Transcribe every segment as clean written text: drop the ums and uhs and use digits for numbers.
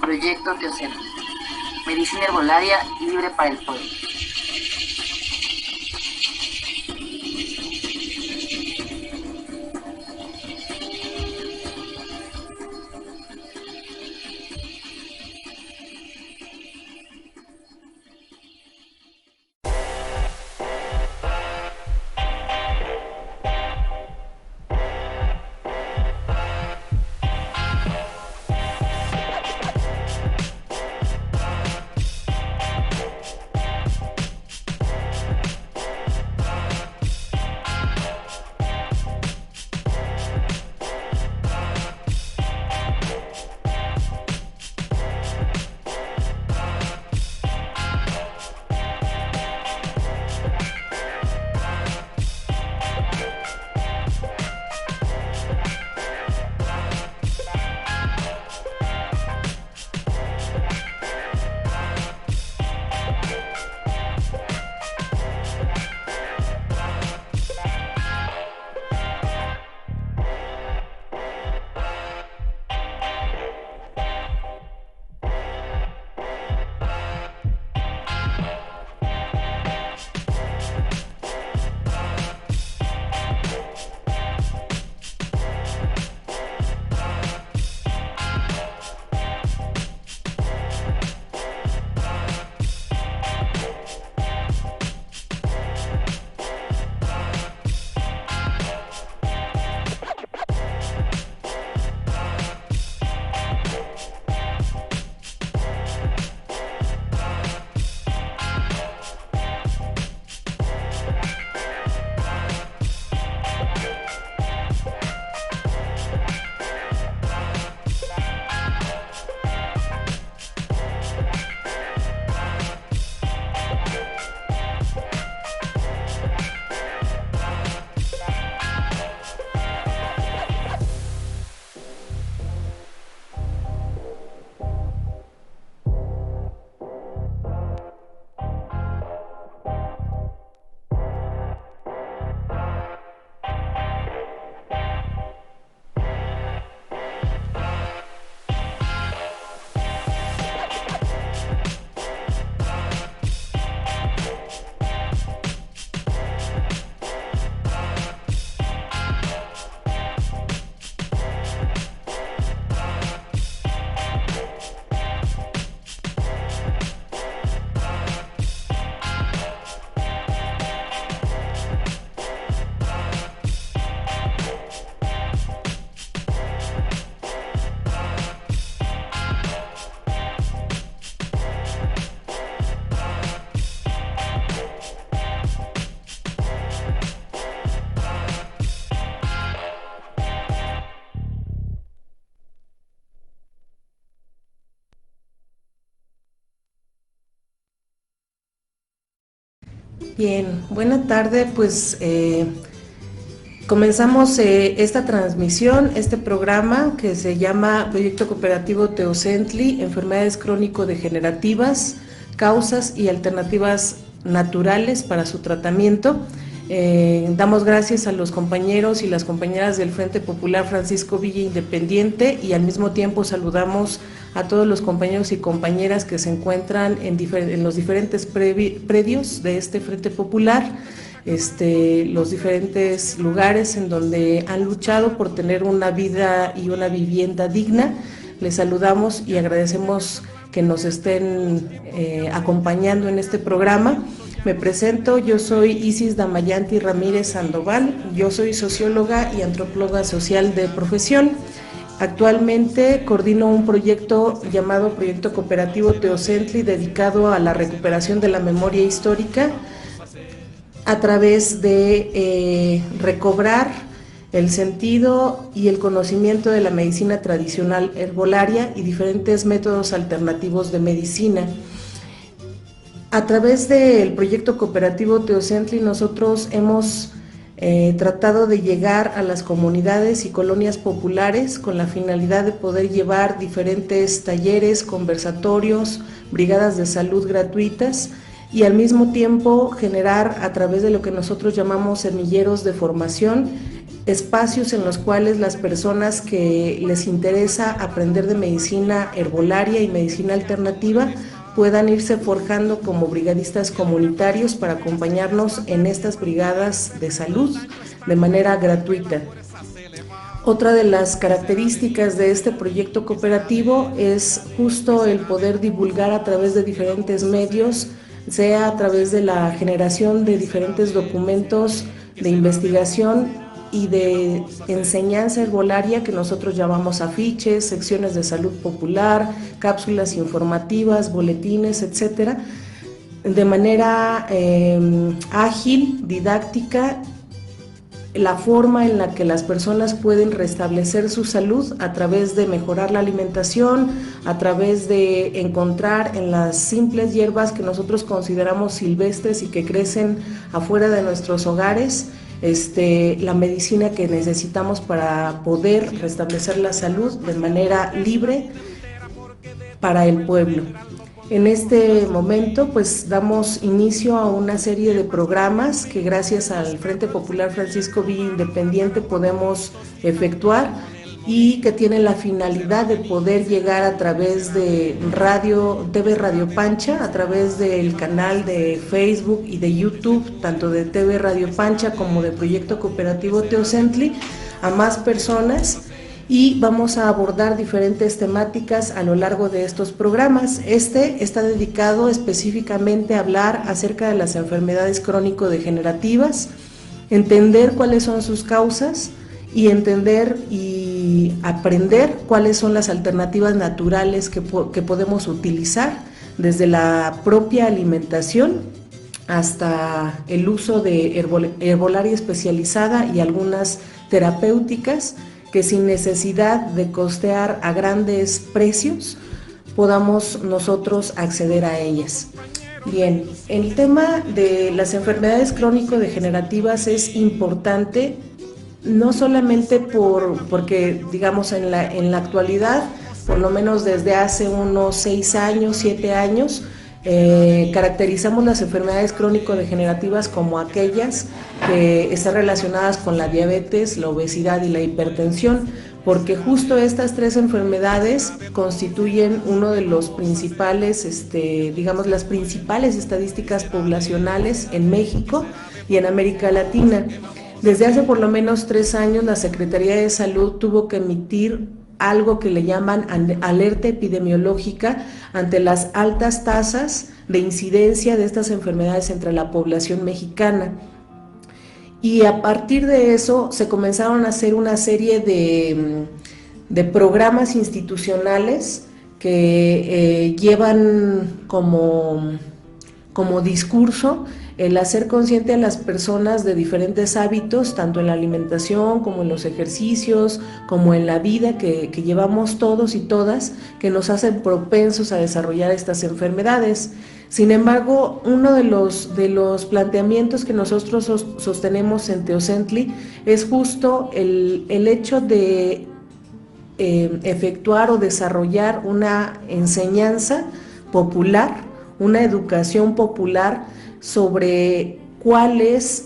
Proyecto Teocentli. Medicina herbolaria libre para el pueblo. Bien, buena tarde, pues comenzamos esta transmisión, este programa que se llama Proyecto Cooperativo Teocentli, Enfermedades Crónico-Degenerativas, Causas y Alternativas Naturales para su tratamiento. Damos gracias a los compañeros y las compañeras del Frente Popular Francisco Villa Independiente y al mismo tiempo saludamos a todos los compañeros y compañeras que se encuentran en los diferentes predios de este Frente Popular, los diferentes lugares en donde han luchado por tener una vida y una vivienda digna. Les saludamos y agradecemos que nos estén acompañando en este programa. Me presento, yo soy Isis Damayanti Ramírez Sandoval, yo soy socióloga y antropóloga social de profesión. Actualmente coordino un proyecto llamado Proyecto Cooperativo Teocentli, dedicado a la recuperación de la memoria histórica a través de recobrar el sentido y el conocimiento de la medicina tradicional herbolaria y diferentes métodos alternativos de medicina. A través del proyecto cooperativo Teocentli nosotros hemos tratado de llegar a las comunidades y colonias populares con la finalidad de poder llevar diferentes talleres, conversatorios, brigadas de salud gratuitas y al mismo tiempo generar a través de lo que nosotros llamamos semilleros de formación espacios en los cuales las personas que les interesa aprender de medicina herbolaria y medicina alternativa puedan irse forjando como brigadistas comunitarios para acompañarnos en estas brigadas de salud de manera gratuita. Otra de las características de este proyecto cooperativo es justo el poder divulgar a través de diferentes medios, sea a través de la generación de diferentes documentos de investigación y de enseñanza herbolaria que nosotros llamamos afiches, secciones de salud popular, cápsulas informativas, boletines, etcétera, de manera ágil, didáctica, la forma en la que las personas pueden restablecer su salud a través de mejorar la alimentación, a través de encontrar en las simples hierbas que nosotros consideramos silvestres y que crecen afuera de nuestros hogares, la medicina que necesitamos para poder restablecer la salud de manera libre para el pueblo. En este momento pues damos inicio a una serie de programas que gracias al Frente Popular Francisco Villa Independiente podemos efectuar y que tienen la finalidad de poder llegar a través de TV Radio Pancha, a través del canal de Facebook y de YouTube, tanto de TV Radio Pancha como de Proyecto Cooperativo Teocentli, a más personas. Y vamos a abordar diferentes temáticas a lo largo de estos programas. Este está dedicado específicamente a hablar acerca de las enfermedades crónico-degenerativas, entender cuáles son sus causas y entender y aprender cuáles son las alternativas naturales que podemos utilizar, desde la propia alimentación hasta el uso de herbolaria especializada y algunas terapéuticas que sin necesidad de costear a grandes precios podamos nosotros acceder a ellas. Bien, el tema de las enfermedades crónico-degenerativas es importante, no solamente porque digamos en la actualidad, por lo menos desde hace unos 6 años, 7 años, caracterizamos las enfermedades crónico-degenerativas como aquellas que están relacionadas con la diabetes, la obesidad y la hipertensión, porque justo estas 3 enfermedades constituyen uno de los principales, digamos, las principales estadísticas poblacionales en México y en América Latina. Desde hace por lo menos 3 años la Secretaría de Salud tuvo que emitir algo que le llaman alerta epidemiológica ante las altas tasas de incidencia de estas enfermedades entre la población mexicana. Y a partir de eso se comenzaron a hacer una serie de programas institucionales que llevan como discurso el hacer consciente a las personas de diferentes hábitos, tanto en la alimentación como en los ejercicios, como en la vida que llevamos todos y todas, que nos hacen propensos a desarrollar estas enfermedades. Sin embargo, uno de los planteamientos que nosotros sostenemos en Teocentli es justo el hecho de efectuar o desarrollar una enseñanza popular, una educación popular sobre cuál es,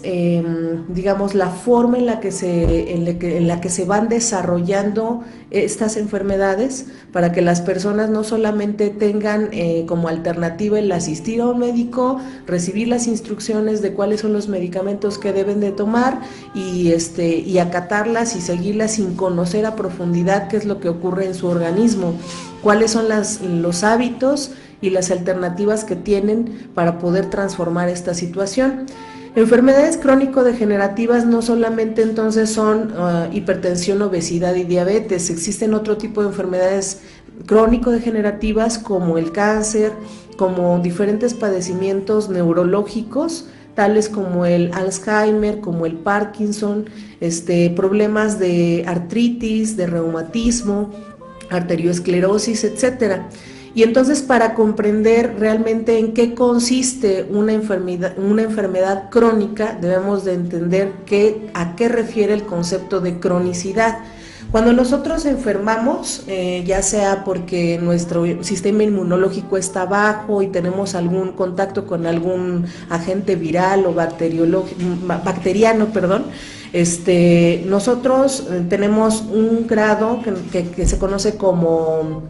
digamos, la forma en la que se van desarrollando estas enfermedades, para que las personas no solamente tengan como alternativa el asistir a un médico, recibir las instrucciones de cuáles son los medicamentos que deben de tomar y acatarlas y seguirlas sin conocer a profundidad qué es lo que ocurre en su organismo, cuáles son los hábitos y las alternativas que tienen para poder transformar esta situación. Enfermedades crónico-degenerativas no solamente entonces son hipertensión, obesidad y diabetes, existen otro tipo de enfermedades crónico-degenerativas como el cáncer, como diferentes padecimientos neurológicos, tales como el Alzheimer, como el Parkinson, problemas de artritis, de reumatismo, arteriosclerosis, etcétera. Y entonces, para comprender realmente en qué consiste una enfermedad crónica, debemos de entender a qué refiere el concepto de cronicidad. Cuando nosotros enfermamos, ya sea porque nuestro sistema inmunológico está bajo y tenemos algún contacto con algún agente viral o bacteriano, Nosotros tenemos un grado que se conoce como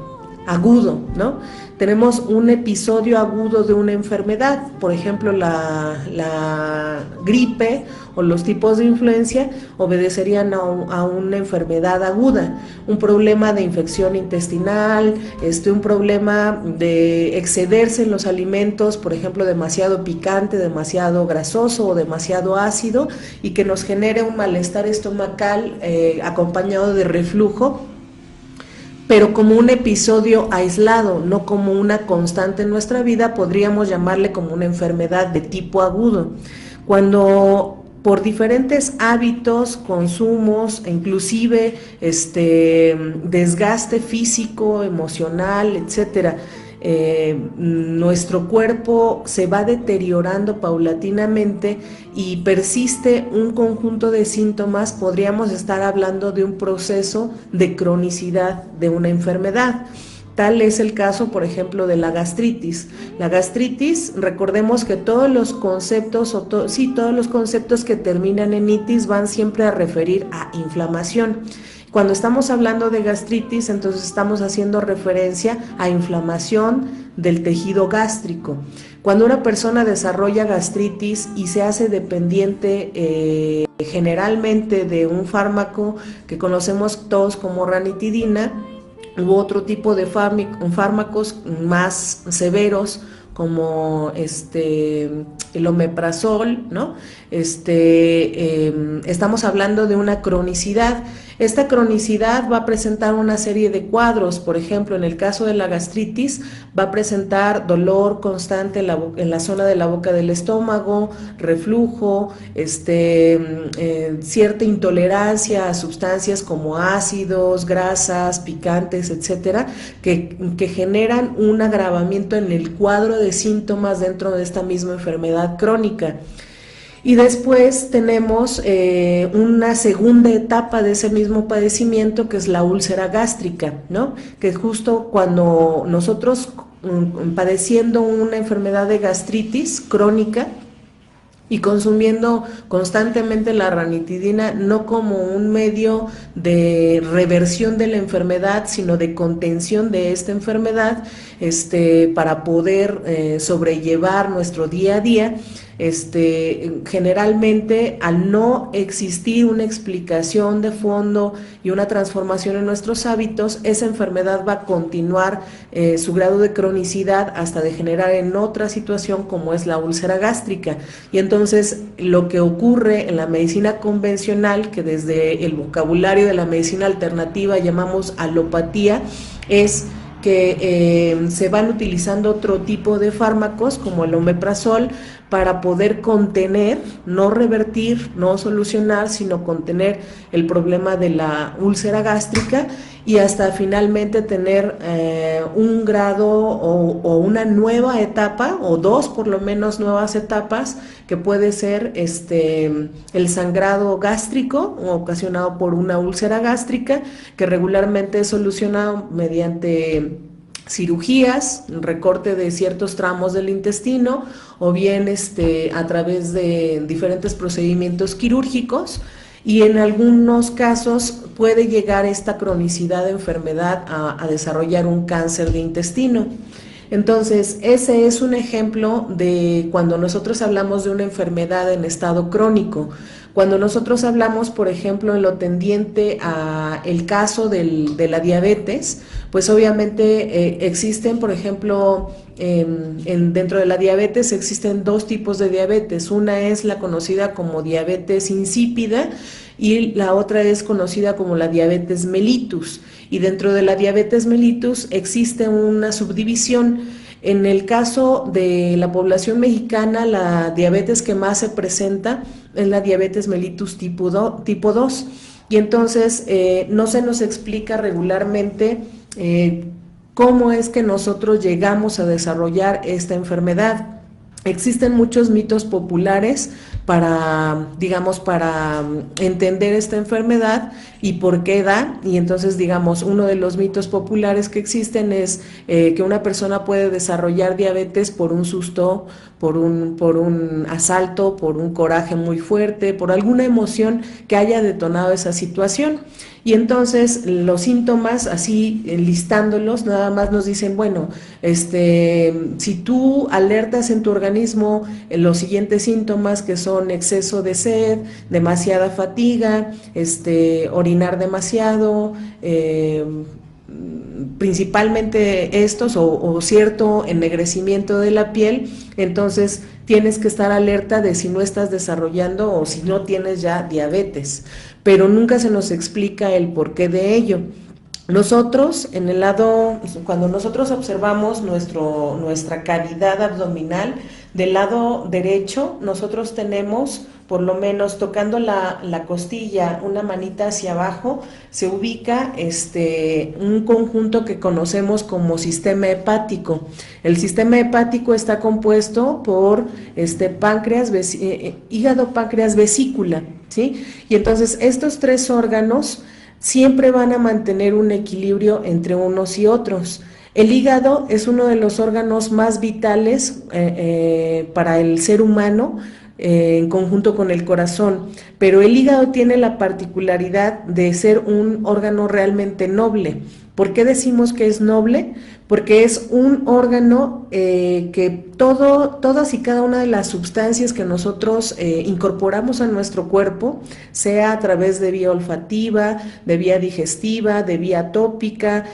agudo, ¿no? Tenemos un episodio agudo de una enfermedad, por ejemplo, la gripe o los tipos de influencia obedecerían a una enfermedad aguda, un problema de infección intestinal, un problema de excederse en los alimentos, por ejemplo, demasiado picante, demasiado grasoso o demasiado ácido, y que nos genere un malestar estomacal acompañado de reflujo, pero como un episodio aislado, no como una constante en nuestra vida. Podríamos llamarle como una enfermedad de tipo agudo. Cuando por diferentes hábitos, consumos, inclusive desgaste físico, emocional, etcétera, nuestro cuerpo se va deteriorando paulatinamente y persiste un conjunto de síntomas, podríamos estar hablando de un proceso de cronicidad de una enfermedad. Tal es el caso, por ejemplo, de la gastritis. La gastritis, recordemos que todos los conceptos, todos los conceptos que terminan en itis van siempre a referir a inflamación. Cuando estamos hablando de gastritis, entonces estamos haciendo referencia a inflamación del tejido gástrico. Cuando una persona desarrolla gastritis y se hace dependiente generalmente de un fármaco que conocemos todos como ranitidina, u otro tipo de fármacos más severos como el omeprazol, ¿no? Estamos hablando de una cronicidad. Esta cronicidad va a presentar una serie de cuadros. Por ejemplo, en el caso de la gastritis, va a presentar dolor constante en la zona de la boca del estómago, reflujo, cierta intolerancia a sustancias como ácidos, grasas, picantes, etcétera, que generan un agravamiento en el cuadro de síntomas dentro de esta misma enfermedad crónica. Y después tenemos una segunda etapa de ese mismo padecimiento, que es la úlcera gástrica, ¿no? Que justo cuando nosotros padeciendo una enfermedad de gastritis crónica y consumiendo constantemente la ranitidina, no como un medio de reversión de la enfermedad, sino de contención de esta enfermedad, para poder sobrellevar nuestro día a día. Generalmente, al no existir una explicación de fondo y una transformación en nuestros hábitos, esa enfermedad va a continuar su grado de cronicidad hasta degenerar en otra situación como es la úlcera gástrica. Y entonces lo que ocurre en la medicina convencional, que desde el vocabulario de la medicina alternativa llamamos alopatía, es que se van utilizando otro tipo de fármacos como el omeprazol para poder contener, no revertir, no solucionar, sino contener el problema de la úlcera gástrica, y hasta finalmente tener un grado o una nueva etapa, o dos por lo menos nuevas etapas, que puede ser el sangrado gástrico ocasionado por una úlcera gástrica, que regularmente es solucionado mediante cirugías, recorte de ciertos tramos del intestino, o bien a través de diferentes procedimientos quirúrgicos, y en algunos casos puede llegar esta cronicidad de enfermedad a desarrollar un cáncer de intestino. Entonces, ese es un ejemplo de cuando nosotros hablamos de una enfermedad en estado crónico. Cuando nosotros hablamos, por ejemplo, en lo tendiente a el caso de la diabetes, pues obviamente existen, por ejemplo, dentro de la diabetes existen dos tipos de diabetes. Una es la conocida como diabetes insípida y la otra es conocida como la diabetes mellitus. Y dentro de la diabetes mellitus existe una subdivisión. En el caso de la población mexicana, la diabetes que más se presenta es la diabetes mellitus tipo 2. Y entonces no se nos explica regularmente cómo es que nosotros llegamos a desarrollar esta enfermedad. Existen muchos mitos populares, digamos, para entender esta enfermedad y por qué da. Y entonces, digamos, uno de los mitos populares que existen es que una persona puede desarrollar diabetes por un susto, por un asalto, por un coraje muy fuerte, por alguna emoción que haya detonado esa situación. Y entonces los síntomas, así listándolos, nada más nos dicen, bueno, si tú alertas en tu organismo los siguientes síntomas, que son exceso de sed, demasiada fatiga, orinar demasiado, principalmente estos o cierto ennegrecimiento de la piel, entonces tienes que estar alerta de si no estás desarrollando o si no tienes ya diabetes, pero nunca se nos explica el porqué de ello. Nosotros, en el lado, cuando nosotros observamos nuestra cavidad abdominal, del lado derecho, nosotros tenemos, por lo menos tocando la costilla, una manita hacia abajo, se ubica un conjunto que conocemos como sistema hepático. El sistema hepático está compuesto por páncreas, hígado, páncreas, vesícula, ¿sí? Y entonces estos tres órganos siempre van a mantener un equilibrio entre unos y otros. El hígado es uno de los órganos más vitales para el ser humano, en conjunto con el corazón, pero el hígado tiene la particularidad de ser un órgano realmente noble. ¿Por qué decimos que es noble? Porque es un órgano que todas y cada una de las sustancias que nosotros incorporamos a nuestro cuerpo, sea a través de vía olfativa, de vía digestiva, de vía tópica,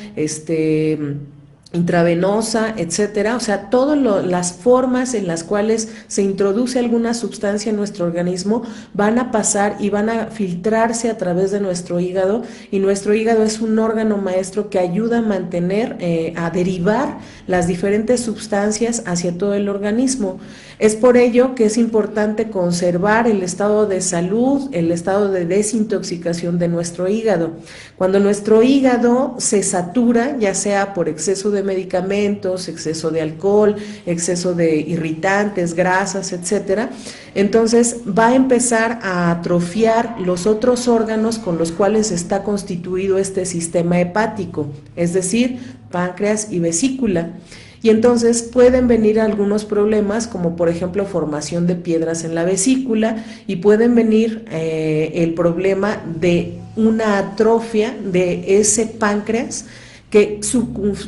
intravenosa, etcétera, o sea, todas las formas en las cuales se introduce alguna sustancia en nuestro organismo van a pasar y van a filtrarse a través de nuestro hígado, y nuestro hígado es un órgano maestro que ayuda a mantener, a derivar las diferentes sustancias hacia todo el organismo. Es por ello que es importante conservar el estado de salud, el estado de desintoxicación de nuestro hígado. Cuando nuestro hígado se satura, ya sea por exceso de medicamentos, exceso de alcohol, exceso de irritantes, grasas, etcétera, entonces va a empezar a atrofiar los otros órganos con los cuales está constituido este sistema hepático, es decir, páncreas y vesícula. Y entonces pueden venir algunos problemas, como por ejemplo formación de piedras en la vesícula, y pueden venir el problema de una atrofia de ese páncreas, que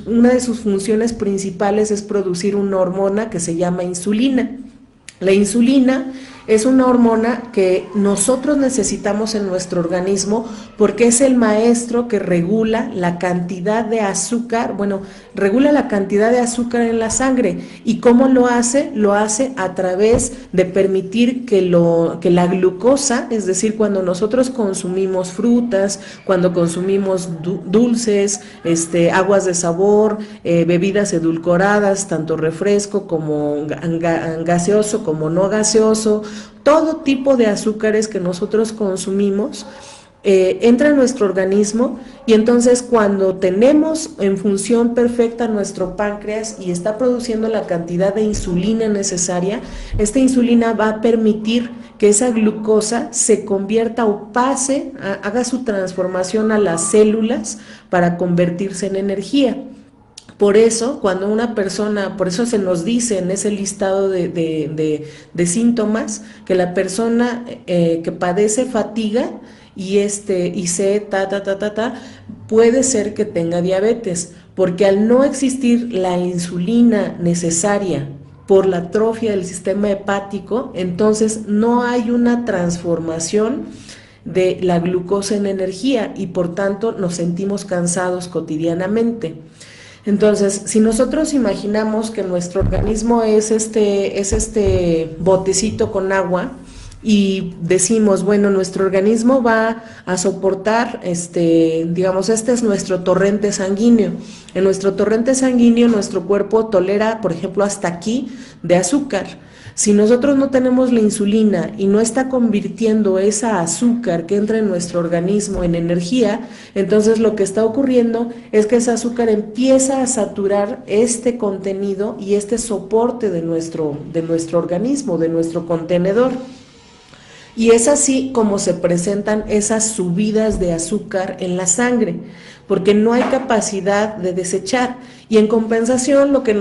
una de sus funciones principales es producir una hormona que se llama insulina. La insulina es una hormona que nosotros necesitamos en nuestro organismo porque es el maestro que regula la cantidad de azúcar, regula la cantidad de azúcar en la sangre. ¿Y cómo lo hace? Lo hace a través de permitir que la glucosa, es decir, cuando nosotros consumimos frutas, cuando consumimos dulces, aguas de sabor, bebidas edulcoradas, tanto refresco como gaseoso como no gaseoso, todo tipo de azúcares que nosotros consumimos entra en nuestro organismo, y entonces cuando tenemos en función perfecta nuestro páncreas y está produciendo la cantidad de insulina necesaria, esta insulina va a permitir que esa glucosa se convierta o pase, haga su transformación a las células para convertirse en energía. Por eso, cuando una persona, por eso se nos dice en ese listado de síntomas, que la persona que padece fatiga y sed, puede ser que tenga diabetes, porque al no existir la insulina necesaria por la atrofia del sistema hepático, entonces no hay una transformación de la glucosa en energía y por tanto nos sentimos cansados cotidianamente. Entonces, si nosotros imaginamos que nuestro organismo es este botecito con agua y decimos, bueno, nuestro organismo va a soportar, digamos, este es nuestro torrente sanguíneo. En nuestro torrente sanguíneo, nuestro cuerpo tolera, por ejemplo, hasta aquí de azúcar. Si nosotros no tenemos la insulina y no está convirtiendo esa azúcar que entra en nuestro organismo en energía, entonces lo que está ocurriendo es que ese azúcar empieza a saturar este contenido y este soporte de nuestro organismo, de nuestro contenedor. Y es así como se presentan esas subidas de azúcar en la sangre, porque no hay capacidad de desechar. Y en compensación lo que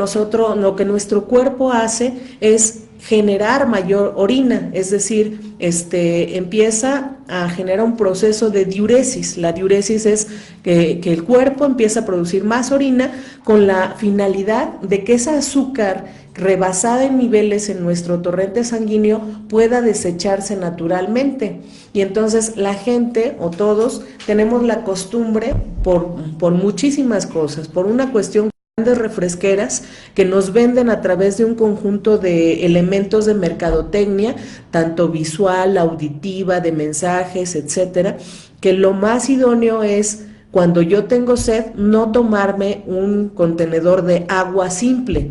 nuestro cuerpo hace es generar mayor orina, es decir, empieza a generar un proceso de diuresis. La diuresis es que el cuerpo empieza a producir más orina con la finalidad de que esa azúcar rebasada en niveles en nuestro torrente sanguíneo pueda desecharse naturalmente. Y entonces la gente o todos tenemos la costumbre por muchísimas cosas, por una cuestión grandes refresqueras que nos venden a través de un conjunto de elementos de mercadotecnia, tanto visual, auditiva, de mensajes, etcétera, que lo más idóneo es cuando yo tengo sed no tomarme un contenedor de agua simple,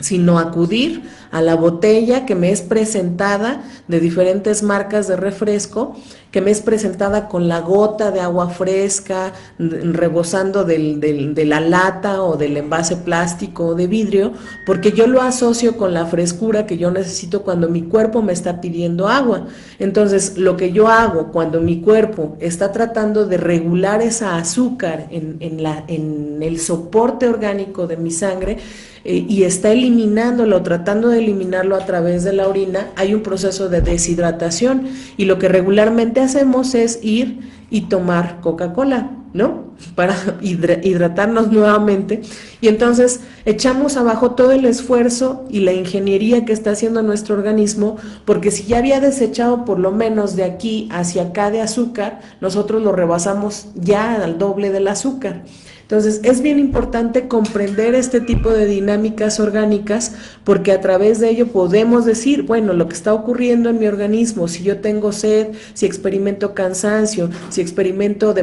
sino acudir a la botella que me es presentada de diferentes marcas de refresco, que me es presentada con la gota de agua fresca, rebosando de la lata o del envase plástico o de vidrio, porque yo lo asocio con la frescura que yo necesito cuando mi cuerpo me está pidiendo agua. Entonces, lo que yo hago cuando mi cuerpo está tratando de regular esa azúcar en el soporte orgánico de mi sangre, y está eliminándolo, tratando de eliminarlo a través de la orina, hay un proceso de deshidratación, y lo que regularmente hacemos es ir y tomar Coca-Cola, ¿no? Para hidratarnos nuevamente, y entonces echamos abajo todo el esfuerzo y la ingeniería que está haciendo nuestro organismo, porque si ya había desechado por lo menos de aquí hacia acá de azúcar, nosotros lo rebasamos ya al doble del azúcar. Entonces, es bien importante comprender este tipo de dinámicas orgánicas, porque a través de ello podemos decir, bueno, lo que está ocurriendo en mi organismo, si yo tengo sed, si experimento cansancio, si experimento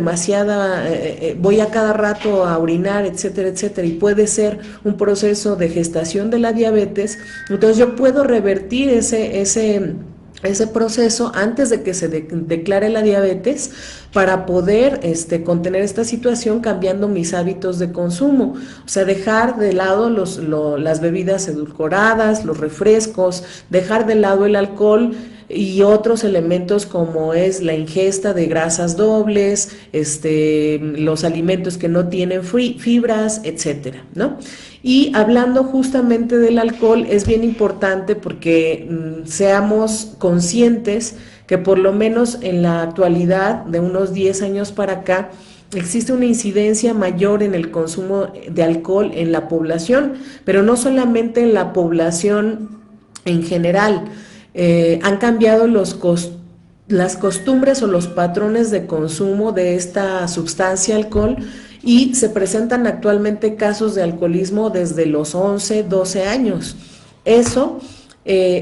voy a cada rato a orinar, etcétera, etcétera, y puede ser un proceso de gestación de la diabetes, entonces yo puedo revertir ese proceso antes de que se declare la diabetes, para poder contener esta situación cambiando mis hábitos de consumo. O sea, dejar de lado las bebidas edulcoradas, los refrescos, dejar de lado el alcohol y otros elementos como es la ingesta de grasas dobles, los alimentos que no tienen fibras, etcétera, ¿no? Y hablando justamente del alcohol, es bien importante porque seamos conscientes que por lo menos en la actualidad, de unos 10 años para acá, existe una incidencia mayor en el consumo de alcohol en la población, pero no solamente en la población en general. Han cambiado las costumbres o los patrones de consumo de esta sustancia alcohol, y se presentan actualmente casos de alcoholismo desde los 11, 12 años. Eso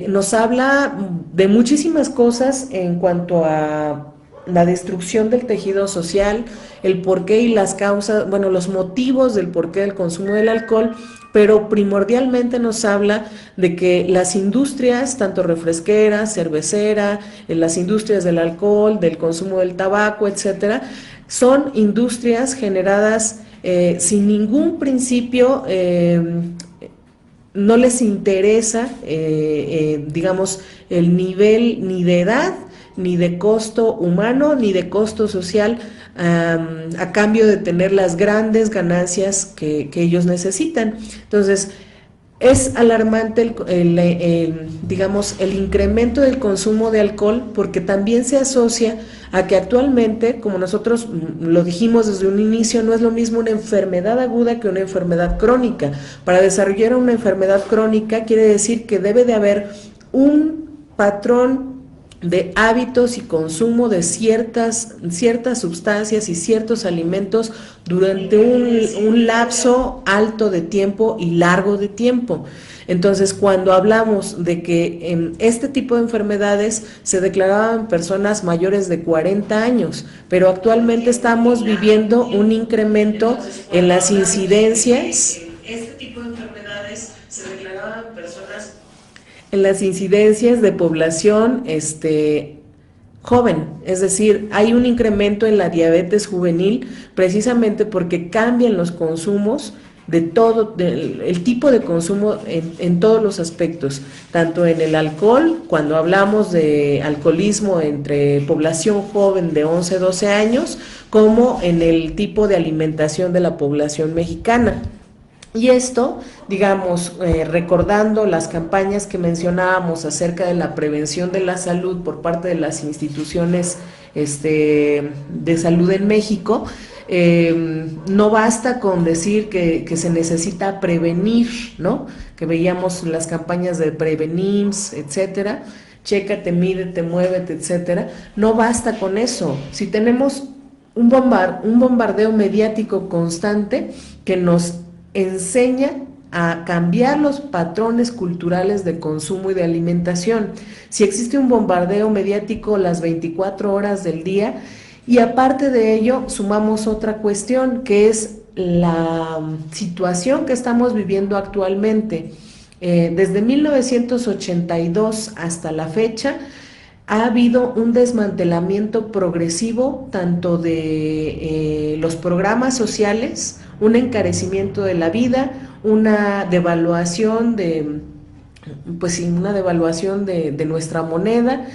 nos habla de muchísimas cosas en cuanto a la destrucción del tejido social, el porqué y las causas, bueno, los motivos del porqué del consumo del alcohol, pero primordialmente nos habla de que las industrias, tanto refresqueras, cervecera, las industrias del alcohol, del consumo del tabaco, etcétera, son industrias generadas sin ningún principio, no les interesa, digamos, el nivel ni de edad, ni de costo humano, ni de costo social, a cambio de tener las grandes ganancias que ellos necesitan. Entonces, es alarmante digamos, el incremento del consumo de alcohol, porque también se asocia a que actualmente, como nosotros lo dijimos desde un inicio, no es lo mismo una enfermedad aguda que una enfermedad crónica. Para desarrollar una enfermedad crónica quiere decir que debe de haber un patrón de hábitos y consumo de ciertas sustancias y ciertos alimentos durante un lapso alto de tiempo y largo de tiempo. Entonces, cuando hablamos de que este tipo de enfermedades se declaraban en personas mayores de 40 años, pero actualmente estamos viviendo un incremento en las incidencias. Este tipo de enfermedades se declaraban en las incidencias de población joven, es decir, hay un incremento en la diabetes juvenil precisamente porque cambian los consumos de todo, el tipo de consumo en todos los aspectos, tanto en el alcohol, cuando hablamos de alcoholismo entre población joven de 11 12 años, como en el tipo de alimentación de la población mexicana. Y esto, digamos, recordando las campañas que mencionábamos acerca de la prevención de la salud por parte de las instituciones de salud en México, no basta con decir que se necesita prevenir, ¿no? Que veíamos las campañas de Prevenims, etcétera, chécate, mídete, muévete, etcétera. No basta con eso. Si tenemos un bombardeo mediático constante que nos enseña a cambiar los patrones culturales de consumo y de alimentación. Si existe un bombardeo mediático las 24 horas del día, y aparte de ello sumamos otra cuestión, que es la situación que estamos viviendo actualmente. Desde 1982 hasta la fecha ha habido un desmantelamiento progresivo tanto de los programas sociales, un encarecimiento de la vida, una devaluación una devaluación de nuestra moneda,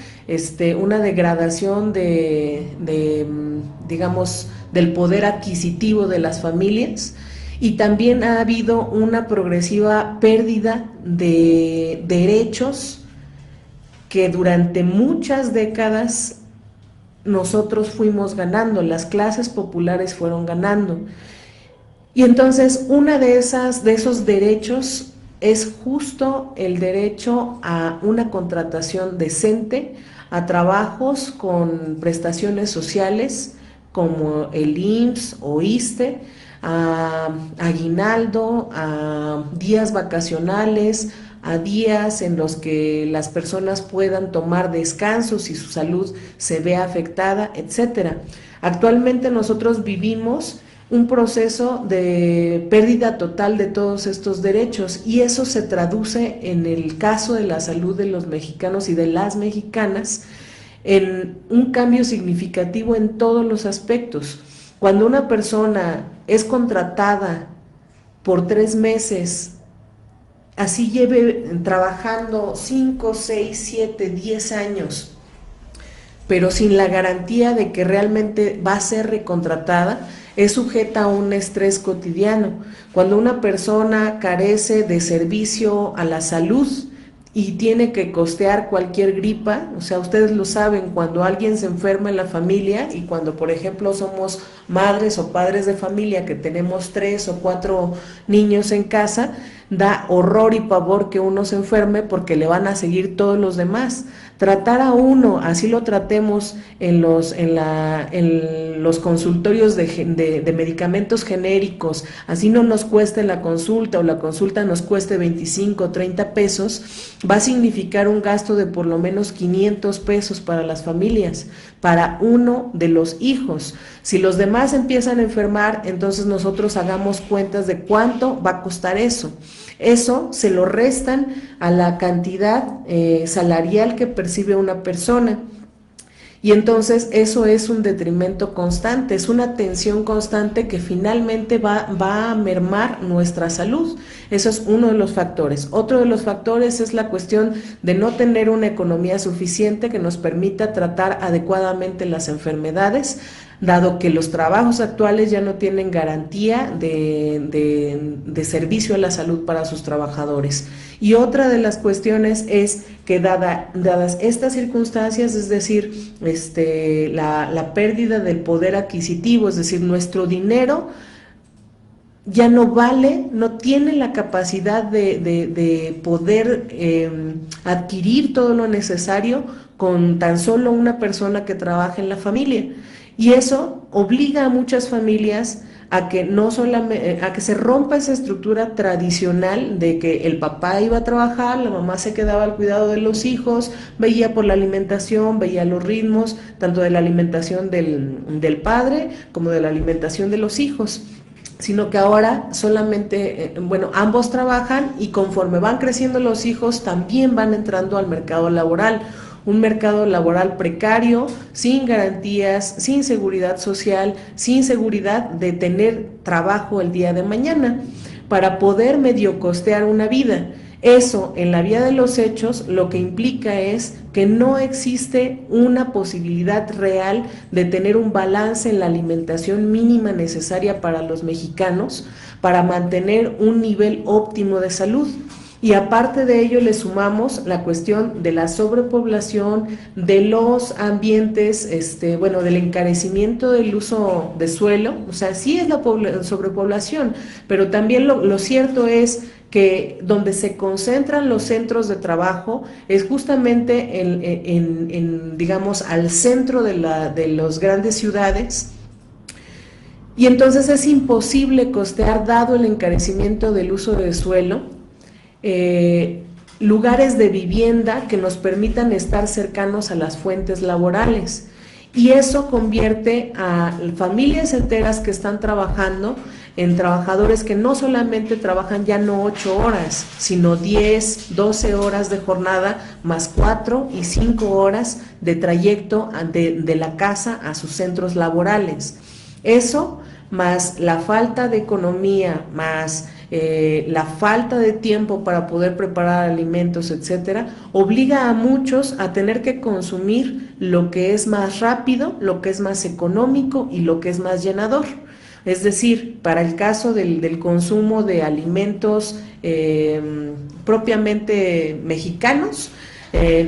una degradación digamos, del poder adquisitivo de las familias, y también ha habido una progresiva pérdida de derechos que durante muchas décadas nosotros fuimos ganando, las clases populares fueron ganando. Y entonces una de esos derechos es justo el derecho a una contratación decente, a trabajos con prestaciones sociales como el IMSS o ISSSTE, a aguinaldo, a días vacacionales, a días en los que las personas puedan tomar descansos si su salud se ve afectada, etcétera. Actualmente nosotros vivimos un proceso de pérdida total de todos estos derechos, y eso se traduce en el caso de la salud de los mexicanos y de las mexicanas en un cambio significativo en todos los aspectos. Cuando una persona es contratada por 3 meses, así lleve trabajando 5, 6, 7, 10 años, pero sin la garantía de que realmente va a ser recontratada, es sujeta a un estrés cotidiano. Cuando una persona carece de servicio a la salud y tiene que costear cualquier gripa, o sea, ustedes lo saben, cuando alguien se enferma en la familia, y cuando por ejemplo somos madres o padres de familia que tenemos 3 o 4 niños en casa, da horror y pavor que uno se enferme porque le van a seguir todos los demás. Tratar a uno, así lo tratemos en los consultorios de medicamentos genéricos, así no nos cueste la consulta, o la consulta nos cueste 25 o 30 pesos, va a significar un gasto de por lo menos 500 pesos para las familias, para uno de los hijos. Si los demás empiezan a enfermar, entonces nosotros hagamos cuentas de cuánto va a costar eso. Eso se lo restan a la cantidad salarial que percibe una persona. Y entonces eso es un detrimento constante, es una tensión constante que finalmente va a mermar nuestra salud. Eso es uno de los factores. Otro de los factores es la cuestión de no tener una economía suficiente que nos permita tratar adecuadamente las enfermedades, dado que los trabajos actuales ya no tienen garantía de servicio a la salud para sus trabajadores. Y otra de las cuestiones es que dadas estas circunstancias, es decir, la pérdida del poder adquisitivo, es decir, nuestro dinero ya no vale, no tiene la capacidad de poder adquirir todo lo necesario con tan solo una persona que trabaja en la familia. Y eso obliga a muchas familias a que no solamente, a que se rompa esa estructura tradicional de que el papá iba a trabajar, la mamá se quedaba al cuidado de los hijos, veía por la alimentación, veía los ritmos, tanto de la alimentación del padre como de la alimentación de los hijos, sino que ahora solamente, ambos trabajan, y conforme van creciendo los hijos también van entrando al mercado laboral. Un mercado laboral precario, sin garantías, sin seguridad social, sin seguridad de tener trabajo el día de mañana. para poder medio costear una vida. Eso, en la vía de los hechos, lo que implica es que no existe una posibilidad real de tener un balance en la alimentación mínima necesaria para los mexicanos para mantener un nivel óptimo de salud. Y aparte de ello le sumamos la cuestión de la sobrepoblación, de los ambientes, del encarecimiento del uso de suelo. O sea, sí es la sobrepoblación, pero también lo cierto es que donde se concentran los centros de trabajo es justamente digamos, al centro de las grandes ciudades. Y entonces es imposible costear, dado el encarecimiento del uso de suelo, lugares de vivienda que nos permitan estar cercanos a las fuentes laborales. Y eso convierte a familias enteras que están trabajando en trabajadores que no solamente trabajan ya no 8 horas, sino 10, 12 horas de jornada, más 4 y 5 horas de trayecto de la casa a sus centros laborales. Eso, más la falta de economía, más la falta de tiempo para poder preparar alimentos, etcétera, obliga a muchos a tener que consumir lo que es más rápido, lo que es más económico y lo que es más llenador. Es decir, para el caso del consumo de alimentos propiamente mexicanos,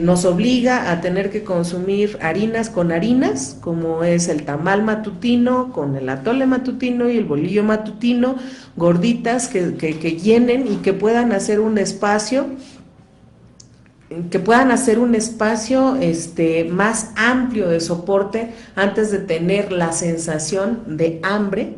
nos obliga a tener que consumir harinas con harinas, como es el tamal matutino con el atole matutino y el bolillo matutino, gorditas que llenen y que puedan hacer un espacio más amplio de soporte antes de tener la sensación de hambre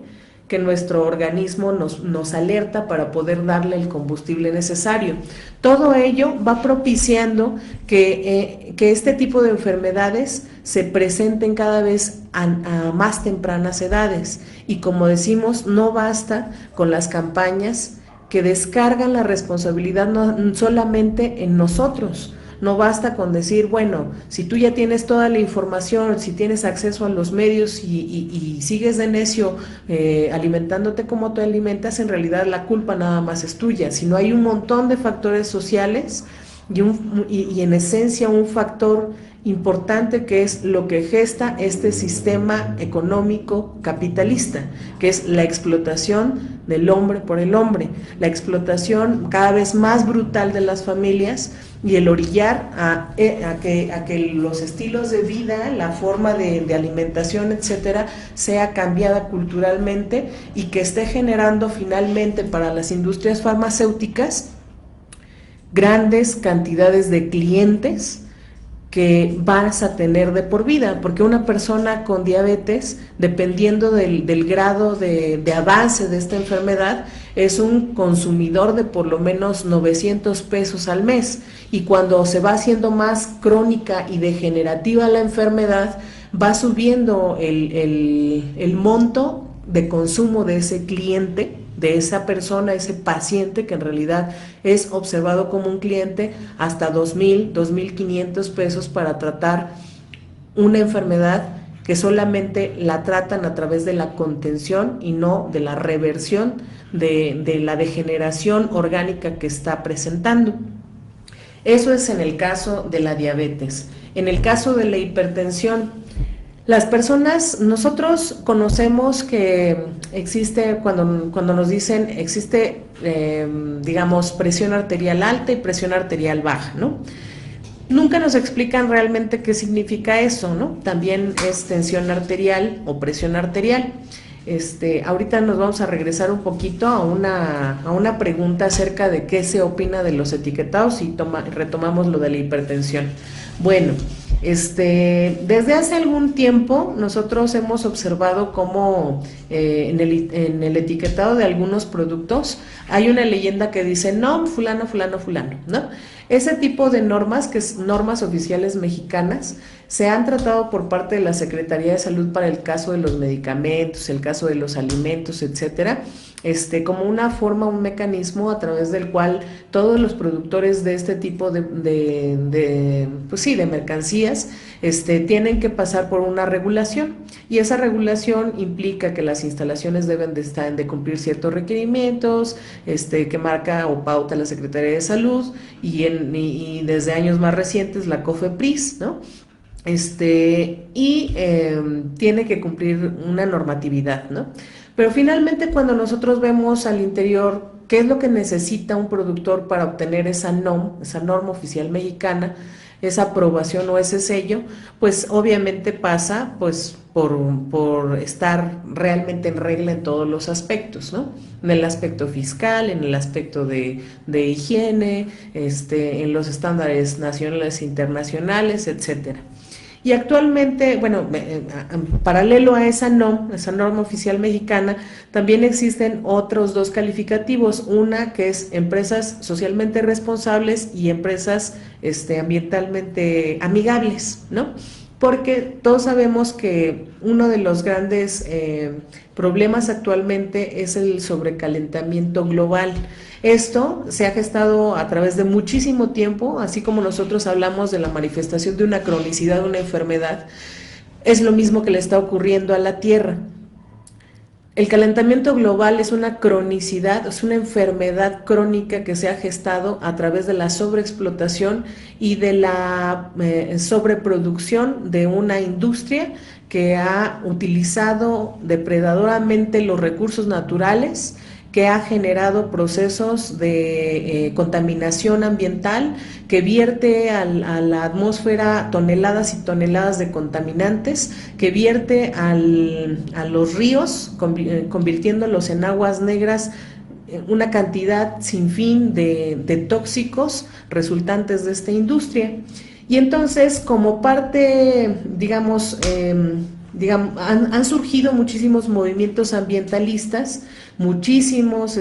que nuestro organismo nos alerta para poder darle el combustible necesario. Todo ello va propiciando que este tipo de enfermedades se presenten cada vez a más tempranas edades. Y como decimos, no basta con las campañas que descargan la responsabilidad no solamente en nosotros. No basta con decir, bueno, si tú ya tienes toda la información, si tienes acceso a los medios y sigues de necio alimentándote como te alimentas, en realidad la culpa nada más es tuya, sino hay un montón de factores sociales y en esencia un factor importante que es lo que gesta este sistema económico capitalista, que es la explotación del hombre por el hombre, la explotación cada vez más brutal de las familias y el orillar a que los estilos de vida, la forma de alimentación, etcétera, sea cambiada culturalmente y que esté generando finalmente para las industrias farmacéuticas grandes cantidades de clientes que vas a tener de por vida, porque una persona con diabetes, dependiendo del grado de avance de esta enfermedad, es un consumidor de por lo menos 900 pesos al mes, y cuando se va haciendo más crónica y degenerativa la enfermedad, va subiendo el monto de consumo de ese cliente, de esa persona, ese paciente que en realidad es observado como un cliente, hasta 2,000, 2,500 pesos para tratar una enfermedad que solamente la tratan a través de la contención y no de la reversión de la degeneración orgánica que está presentando. Eso es en el caso de la diabetes. En el caso de la hipertensión, las personas, nosotros conocemos que existe, cuando nos dicen existe, digamos, presión arterial alta y presión arterial baja, ¿no? Nunca nos explican realmente qué significa eso, ¿no? También es tensión arterial o presión arterial. Ahorita nos vamos a regresar un poquito a una pregunta acerca de qué se opina de los etiquetados y retomamos lo de la hipertensión. Bueno, desde hace algún tiempo nosotros hemos observado cómo en el etiquetado de algunos productos hay una leyenda que dice no, fulano, fulano, fulano, ¿no? Ese tipo de normas, que son normas oficiales mexicanas, se han tratado por parte de la Secretaría de Salud para el caso de los medicamentos, el caso de los alimentos, etcétera, como una forma, un mecanismo a través del cual todos los productores de este tipo pues sí, de mercancías, tienen que pasar por una regulación, y esa regulación implica que las instalaciones deben de cumplir ciertos requerimientos, que marca o pauta la Secretaría de Salud, y desde años más recientes la COFEPRIS, ¿no? Tiene que cumplir una normatividad, ¿no? Pero finalmente, cuando nosotros vemos al interior qué es lo que necesita un productor para obtener esa norma oficial mexicana, esa aprobación o ese sello, pues obviamente pasa pues por estar realmente en regla en todos los aspectos, ¿no? En el aspecto fiscal, en el aspecto de higiene, en los estándares nacionales e internacionales, etcétera. Y actualmente, bueno, paralelo a esa norma oficial mexicana, también existen otros dos calificativos, una que es empresas socialmente responsables y empresas ambientalmente amigables, ¿no? Porque todos sabemos que uno de los grandes problemas actualmente es el sobrecalentamiento global. Esto se ha gestado a través de muchísimo tiempo, así como nosotros hablamos de la manifestación de una cronicidad de una enfermedad, es lo mismo que le está ocurriendo a la Tierra. El calentamiento global es una cronicidad, es una enfermedad crónica que se ha gestado a través de la sobreexplotación y de la sobreproducción de una industria que ha utilizado depredadoramente los recursos naturales, que ha generado procesos de contaminación ambiental, que vierte a la atmósfera toneladas y toneladas de contaminantes, que vierte a los ríos, convirtiéndolos en aguas negras, una cantidad sin fin de tóxicos resultantes de esta industria. Y entonces, como parte, digamos, han surgido muchísimos movimientos ambientalistas, muchísimos,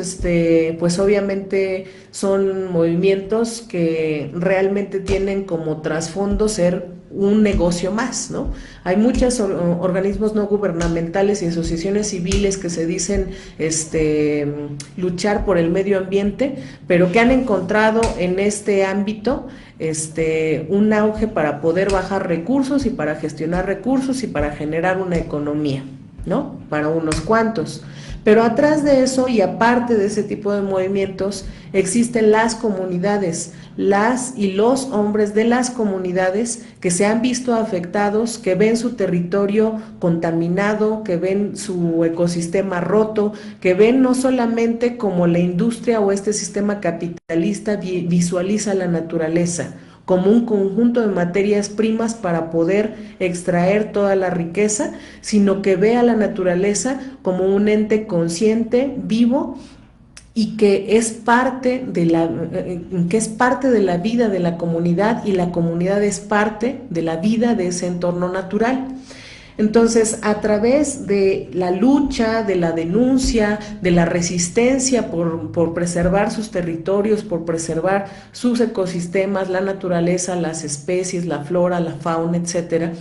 pues obviamente son movimientos que realmente tienen como trasfondo ser un negocio más, ¿no? Hay muchos organismos no gubernamentales y asociaciones civiles que se dicen luchar por el medio ambiente, pero que han encontrado en este ámbito un auge para poder bajar recursos y para gestionar recursos y para generar una economía, ¿no? Para unos cuantos. Pero atrás de eso, y aparte de ese tipo de movimientos, existen las comunidades, las y los hombres de las comunidades que se han visto afectados, que ven su territorio contaminado, que ven su ecosistema roto, que ven no solamente como la industria o este sistema capitalista visualiza la naturaleza, como un conjunto de materias primas para poder extraer toda la riqueza, sino que ve a la naturaleza como un ente consciente, vivo, y que es parte de la vida de la comunidad, y la comunidad es parte de la vida de ese entorno natural. Entonces, a través de la lucha, de la denuncia, de la resistencia por preservar sus territorios, por preservar sus ecosistemas, la naturaleza, las especies, la flora, la fauna, etcétera,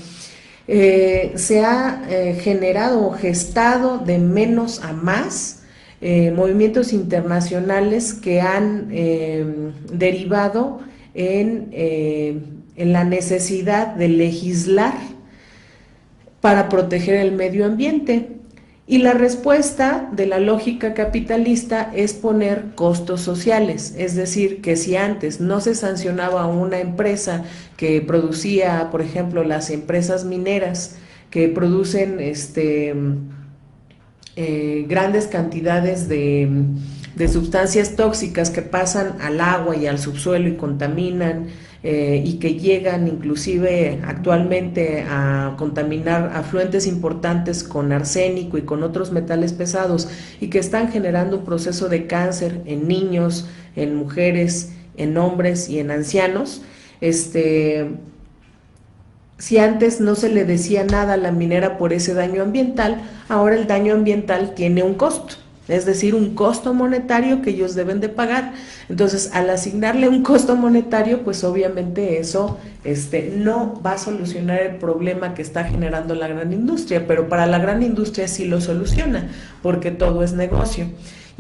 se ha generado o gestado de menos a más movimientos internacionales que han derivado en la necesidad de legislar para proteger el medio ambiente. Y la respuesta de la lógica capitalista es poner costos sociales, es decir, que si antes no se sancionaba a una empresa que producía, por ejemplo, las empresas mineras que producen grandes cantidades de sustancias tóxicas que pasan al agua y al subsuelo y contaminan, y que llegan inclusive actualmente a contaminar afluentes importantes con arsénico y con otros metales pesados, y que están generando un proceso de cáncer en niños, en mujeres, en hombres y en ancianos. Si antes no se le decía nada a la minera por ese daño ambiental, ahora el daño ambiental tiene un costo, es decir, un costo monetario que ellos deben de pagar. Entonces, al asignarle un costo monetario, pues obviamente eso no va a solucionar el problema que está generando la gran industria, pero para la gran industria sí lo soluciona, porque todo es negocio.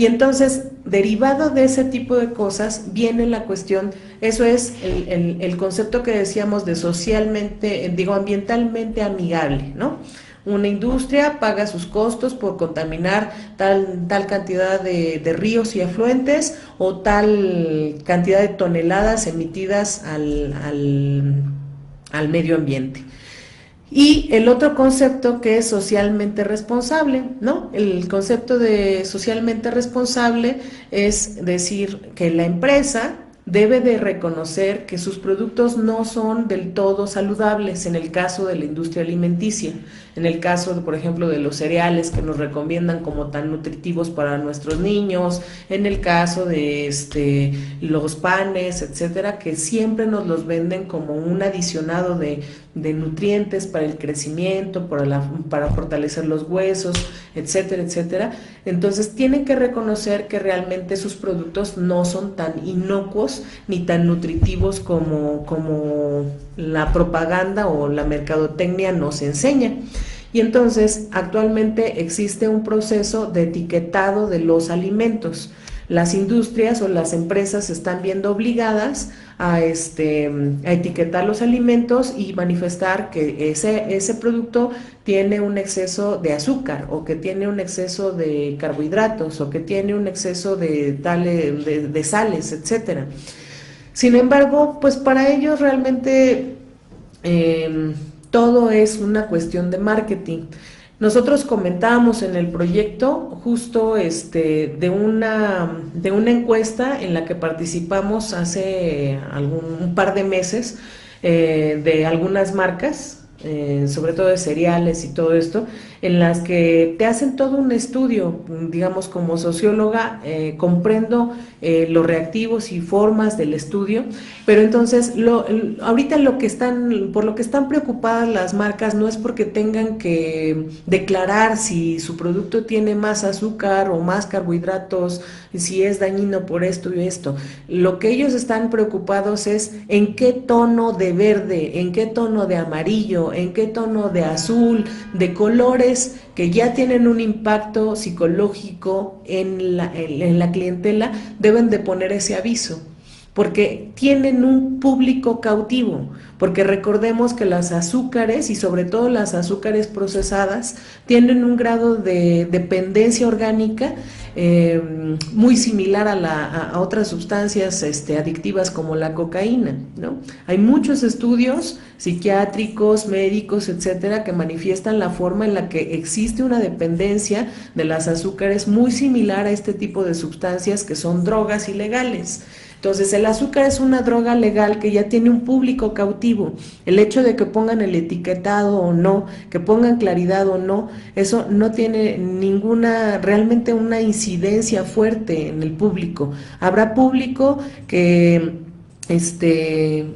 Y entonces, derivado de ese tipo de cosas, viene la cuestión, eso es el concepto que decíamos de socialmente, digo, ambientalmente amigable, ¿no? Una industria paga sus costos por contaminar tal cantidad de ríos y afluentes o tal cantidad de toneladas emitidas al medio ambiente. Y el otro concepto que es socialmente responsable, ¿no? El concepto de socialmente responsable es decir que la empresa debe de reconocer que sus productos no son del todo saludables en el caso de la industria alimenticia, en el caso, por ejemplo, de los cereales que nos recomiendan como tan nutritivos para nuestros niños, en el caso de los panes, etcétera, que siempre nos los venden como un adicionado de nutrientes para el crecimiento, para fortalecer los huesos, etcétera, etcétera. Entonces tienen que reconocer que realmente sus productos no son tan inocuos ni tan nutritivos como la propaganda o la mercadotecnia nos enseña. Y entonces actualmente existe un proceso de etiquetado de los alimentos. Las industrias o las empresas se están viendo obligadas a etiquetar los alimentos y manifestar que ese producto tiene un exceso de azúcar o que tiene un exceso de carbohidratos o que tiene un exceso de sales, etcétera. Sin embargo, pues para ellos realmente todo es una cuestión de marketing. Nosotros comentábamos en el proyecto justo de una encuesta en la que participamos hace un par de meses de algunas marcas, sobre todo de cereales y todo esto, en las que te hacen todo un estudio. Digamos, como socióloga comprendo los reactivos y formas del estudio, pero entonces ahorita por lo que están preocupadas las marcas no es porque tengan que declarar si su producto tiene más azúcar o más carbohidratos, si es dañino por esto y esto. Lo que ellos están preocupados es en qué tono de verde, en qué tono de amarillo, en qué tono de azul, de colores que ya tienen un impacto psicológico en la clientela, deben de poner ese aviso, porque tienen un público cautivo, porque recordemos que las azúcares y sobre todo las azúcares procesadas tienen un grado de dependencia orgánica muy similar a otras sustancias adictivas como la cocaína, ¿no? Hay muchos estudios psiquiátricos, médicos, etcétera, que manifiestan la forma en la que existe una dependencia de las azúcares muy similar a este tipo de sustancias que son drogas ilegales. Entonces, el azúcar es una droga legal que ya tiene un público cautivo. El hecho de que pongan el etiquetado o no, que pongan claridad o no, eso no tiene realmente una incidencia fuerte en el público. Habrá público que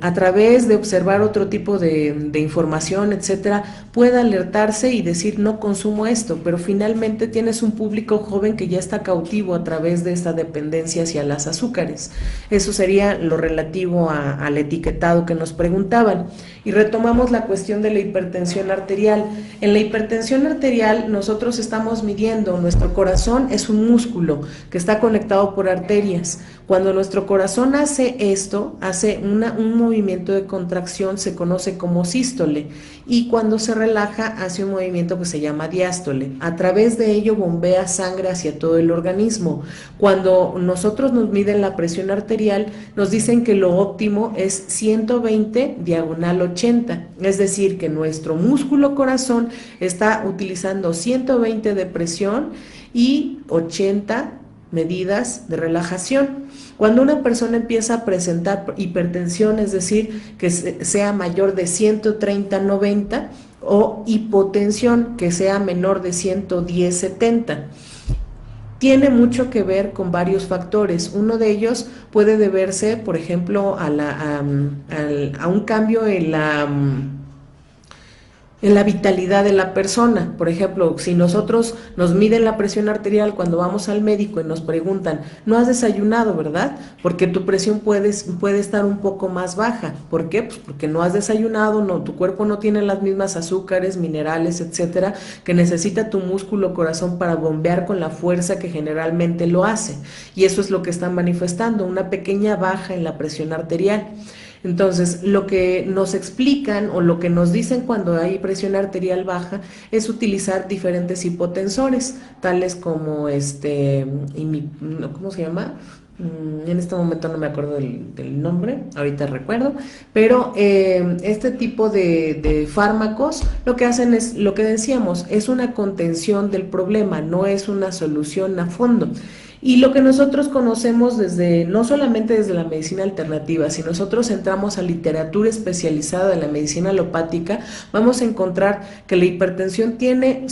a través de observar otro tipo de información, etcétera, pueda alertarse y decir no consumo esto, pero finalmente tienes un público joven que ya está cautivo a través de esta dependencia hacia las azúcares. Eso sería lo relativo al etiquetado que nos preguntaban. Y retomamos la cuestión de la hipertensión arterial. En la hipertensión arterial nosotros estamos midiendo, nuestro corazón es un músculo que está conectado por arterias. Cuando nuestro corazón hace esto, hace un movimiento de contracción, se conoce como sístole, y cuando se relaja hace un movimiento que se llama diástole. A través de ello bombea sangre hacia todo el organismo. Cuando nosotros nos miden la presión arterial, nos dicen que lo óptimo es 120/80, es decir, que nuestro músculo corazón está utilizando 120 de presión y 80 medidas de relajación. Cuando una persona empieza a presentar hipertensión, es decir, que sea mayor de 130/90, o hipotensión, que sea menor de 110/70, tiene mucho que ver con varios factores. Uno de ellos puede deberse, por ejemplo, a un cambio en la vitalidad de la persona. Por ejemplo, si nosotros nos miden la presión arterial cuando vamos al médico y nos preguntan, no has desayunado, ¿verdad? Porque tu presión puede estar un poco más baja. ¿Por qué? Pues porque no has desayunado, no, tu cuerpo no tiene las mismas azúcares, minerales, etcétera, que necesita tu músculo corazón para bombear con la fuerza que generalmente lo hace. Y eso es lo que están manifestando, una pequeña baja en la presión arterial. Entonces, lo que nos explican o lo que nos dicen cuando hay presión arterial baja es utilizar diferentes hipotensores, tales como ¿cómo se llama? En este momento no me acuerdo del nombre, ahorita recuerdo, pero este tipo de fármacos lo que hacen es, lo que decíamos, es una contención del problema, no es una solución a fondo. Y lo que nosotros conocemos desde, no solamente desde la medicina alternativa, si nosotros entramos a literatura especializada de la medicina alopática, vamos a encontrar que la hipertensión tiene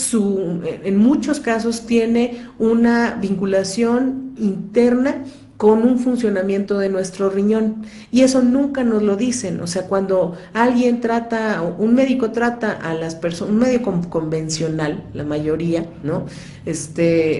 en muchos casos tiene una vinculación interna con un funcionamiento de nuestro riñón, y eso nunca nos lo dicen. O sea, cuando alguien trata, un médico trata a las personas, un médico convencional, la mayoría, ¿no?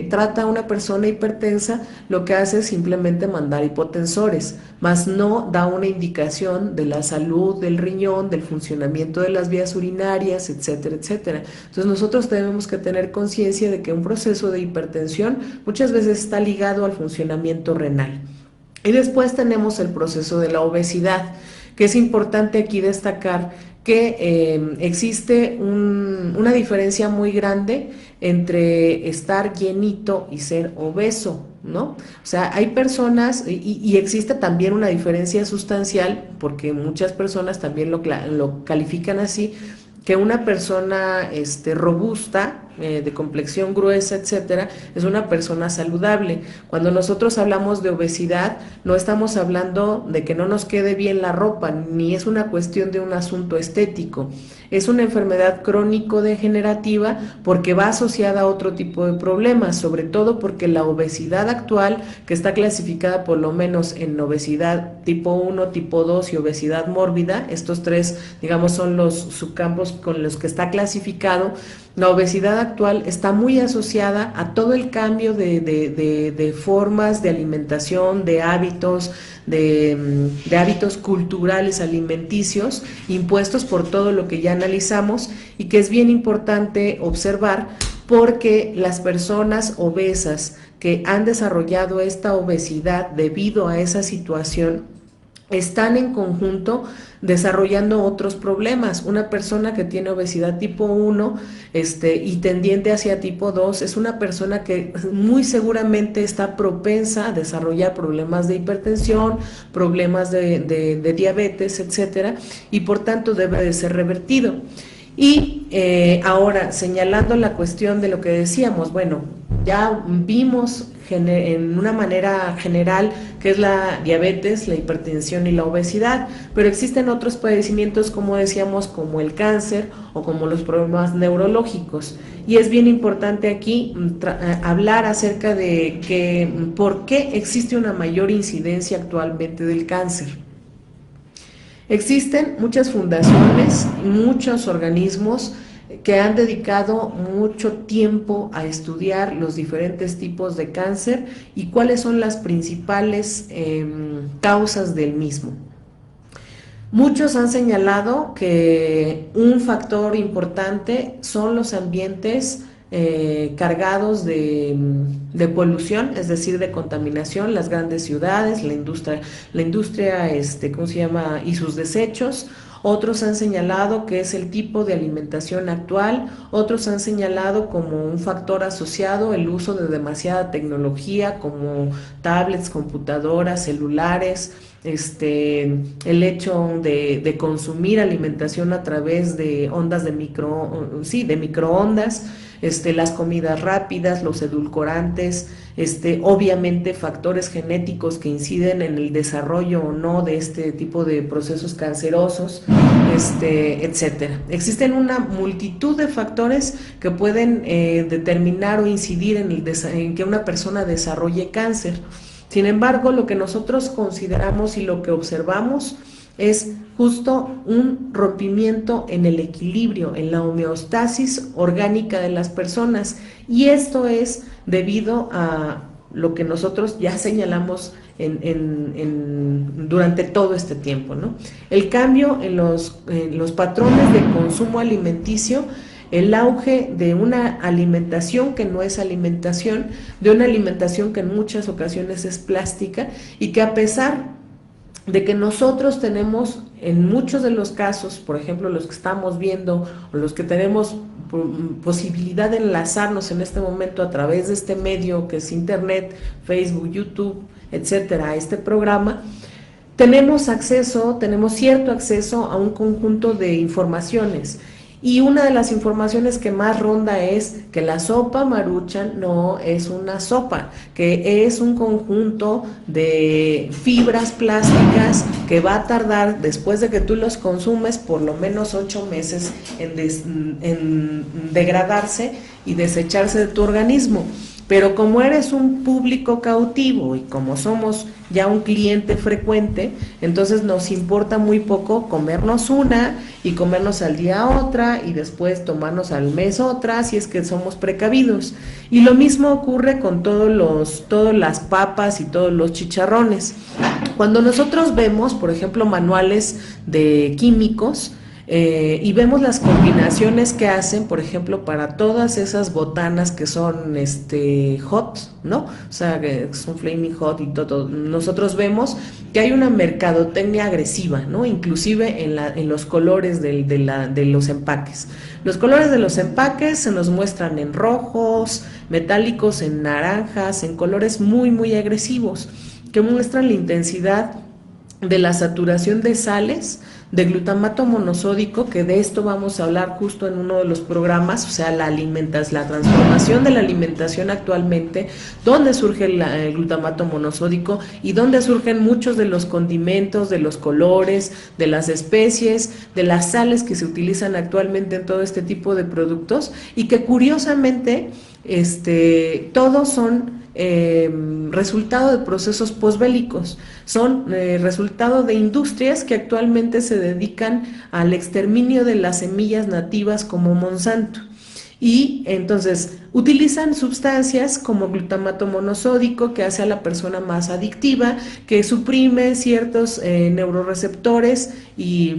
Trata a una persona hipertensa, lo que hace es simplemente mandar hipotensores, mas no da una indicación de la salud del riñón, del funcionamiento de las vías urinarias, etcétera, etcétera. Entonces nosotros tenemos que tener conciencia de que un proceso de hipertensión muchas veces está ligado al funcionamiento renal. Y después tenemos el proceso de la obesidad, que es importante aquí destacar que existe una diferencia muy grande entre estar llenito y ser obeso, ¿no? O sea, hay personas, y existe también una diferencia sustancial, porque muchas personas también lo califican así, que una persona robusta, de complexión gruesa, etcétera, es una persona saludable. Cuando nosotros hablamos de obesidad, no estamos hablando de que no nos quede bien la ropa, ni es una cuestión de un asunto estético. Es una enfermedad crónico-degenerativa porque va asociada a otro tipo de problemas, sobre todo porque la obesidad actual, que está clasificada por lo menos en obesidad tipo 1, tipo 2 y obesidad mórbida, estos tres, digamos, son los subcampos con los que está clasificado. La obesidad actual está muy asociada a todo el cambio de formas de alimentación, de hábitos, de hábitos culturales alimenticios impuestos por todo lo que ya analizamos, y que es bien importante observar porque las personas obesas que han desarrollado esta obesidad debido a esa situación están en conjunto desarrollando otros problemas. Una persona que tiene obesidad tipo 1 y tendiente hacia tipo 2 es una persona que muy seguramente está propensa a desarrollar problemas de hipertensión, problemas de diabetes, etcétera, y por tanto debe de ser revertido. Y ahora, señalando la cuestión de lo que decíamos, bueno, ya vimos en una manera general que es la diabetes, la hipertensión y la obesidad, pero existen otros padecimientos, como decíamos, como el cáncer o como los problemas neurológicos. Y es bien importante aquí hablar acerca de por qué existe una mayor incidencia actualmente del cáncer. Existen muchas fundaciones, muchos organismos que han dedicado mucho tiempo a estudiar los diferentes tipos de cáncer y cuáles son las principales causas del mismo. Muchos han señalado que un factor importante son los ambientes cargados de polución, es decir, de contaminación, las grandes ciudades, la industria, ¿cómo se llama? Y sus desechos. Otros han señalado que es el tipo de alimentación actual, otros han señalado como un factor asociado el uso de demasiada tecnología como tablets, computadoras, celulares, el hecho de consumir alimentación a través de ondas de microondas, las comidas rápidas, los edulcorantes, obviamente factores genéticos que inciden en el desarrollo o no de este tipo de procesos cancerosos, etcétera. Existen una multitud de factores que pueden determinar o incidir en que una persona desarrolle cáncer. Sin embargo, lo que nosotros consideramos y lo que observamos es justo un rompimiento en el equilibrio, en la homeostasis orgánica de las personas, y esto es debido a lo que nosotros ya señalamos durante todo este tiempo, ¿no? El cambio en los patrones de consumo alimenticio, el auge de una alimentación que no es alimentación, de una alimentación que en muchas ocasiones es plástica, y que a pesar de que nosotros tenemos en muchos de los casos, por ejemplo los que estamos viendo o los que tenemos posibilidad de enlazarnos en este momento a través de este medio que es internet, Facebook, YouTube, etcétera, a este programa, tenemos cierto acceso a un conjunto de informaciones. Y una de las informaciones que más ronda es que la sopa Maruchan no es una sopa, que es un conjunto de fibras plásticas que va a tardar, después de que tú los consumes, por lo menos 8 meses en degradarse y desecharse de tu organismo. Pero como eres un público cautivo y como somos ya un cliente frecuente, entonces nos importa muy poco comernos una y comernos al día otra y después tomarnos al mes otra, si es que somos precavidos. Y lo mismo ocurre con todas las papas y todos los chicharrones. Cuando nosotros vemos, por ejemplo, manuales de químicos, y vemos las combinaciones que hacen, por ejemplo, para todas esas botanas que son hot, ¿no? O sea, que son flaming hot y todo. Nosotros vemos que hay una mercadotecnia agresiva, ¿no? Inclusive en los colores de los empaques. Los colores de los empaques se nos muestran en rojos, metálicos, en naranjas, en colores muy, muy agresivos, que muestran la intensidad de la saturación de sales, de glutamato monosódico, que de esto vamos a hablar justo en uno de los programas, o sea, la transformación de la alimentación actualmente, dónde surge el glutamato monosódico y dónde surgen muchos de los condimentos, de los colores, de las especies, de las sales que se utilizan actualmente en todo este tipo de productos, y que curiosamente todos son resultado de procesos posbélicos, son resultado de industrias que actualmente se dedican al exterminio de las semillas nativas como Monsanto. Y entonces utilizan sustancias como glutamato monosódico, que hace a la persona más adictiva, que suprime ciertos neuroreceptores y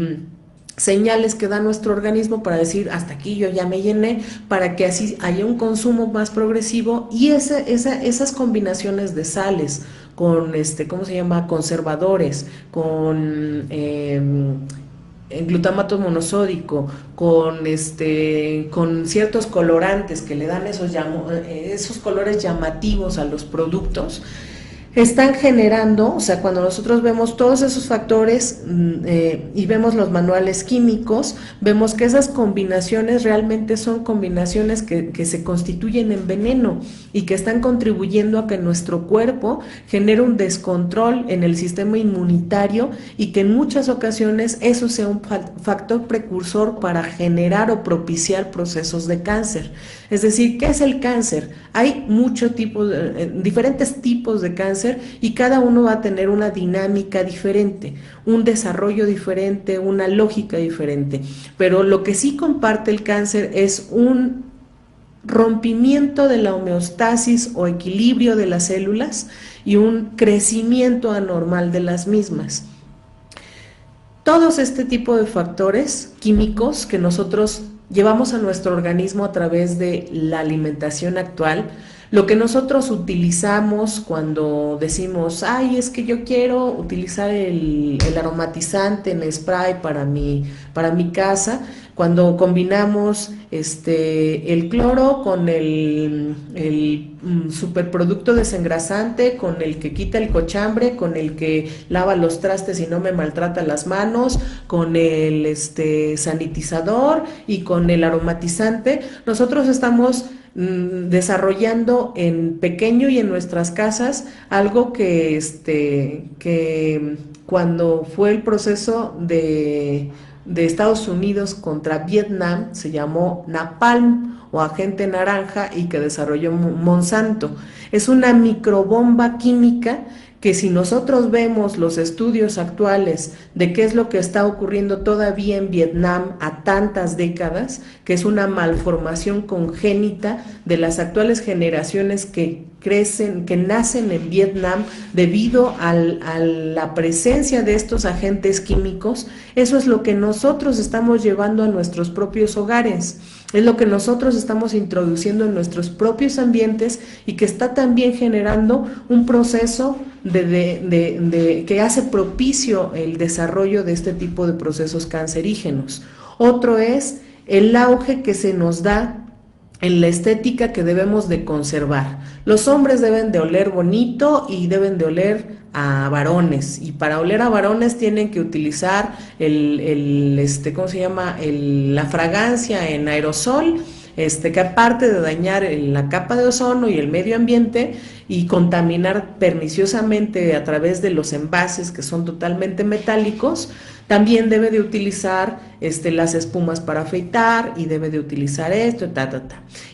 señales que da nuestro organismo para decir hasta aquí yo ya me llené, para que así haya un consumo más progresivo. Y esas combinaciones de sales con ¿cómo se llama? Conservadores, con glutamato monosódico, con ciertos colorantes que le dan esos colores llamativos a los productos, están generando, o sea, cuando nosotros vemos todos esos factores y vemos los manuales químicos, vemos que esas combinaciones realmente son combinaciones que se constituyen en veneno y que están contribuyendo a que nuestro cuerpo genere un descontrol en el sistema inmunitario, y que en muchas ocasiones eso sea un factor precursor para generar o propiciar procesos de cáncer. Es decir, ¿qué es el cáncer? Hay diferentes tipos de cáncer, y cada uno va a tener una dinámica diferente, un desarrollo diferente, una lógica diferente. Pero lo que sí comparte el cáncer es un rompimiento de la homeostasis o equilibrio de las células y un crecimiento anormal de las mismas. Todos este tipo de factores químicos que nosotros llevamos a nuestro organismo a través de la alimentación actual, lo que nosotros utilizamos cuando decimos, ay, es que yo quiero utilizar el aromatizante en spray para mi casa, cuando combinamos el cloro con el superproducto desengrasante, con el que quita el cochambre, con el que lava los trastes y no me maltrata las manos, con el sanitizador y con el aromatizante, nosotros estamos desarrollando en pequeño y en nuestras casas algo que cuando fue el proceso de Estados Unidos contra Vietnam se llamó Napalm o agente naranja, y que desarrolló Monsanto. Es una microbomba química que si nosotros vemos los estudios actuales de qué es lo que está ocurriendo todavía en Vietnam a tantas décadas, que es una malformación congénita de las actuales generaciones que crecen, que nacen en Vietnam debido a la presencia de estos agentes químicos, eso es lo que nosotros estamos llevando a nuestros propios hogares. Es lo que nosotros estamos introduciendo en nuestros propios ambientes y que está también generando un proceso que hace propicio el desarrollo de este tipo de procesos cancerígenos. Otro es el auge que se nos da en la estética que debemos de conservar. Los hombres deben de oler bonito y deben de oler a varones, y para oler a varones tienen que utilizar ¿cómo se llama? La fragancia en aerosol, que aparte de dañar la capa de ozono y el medio ambiente y contaminar perniciosamente a través de los envases que son totalmente metálicos, también debe de utilizar las espumas para afeitar y debe de utilizar esto,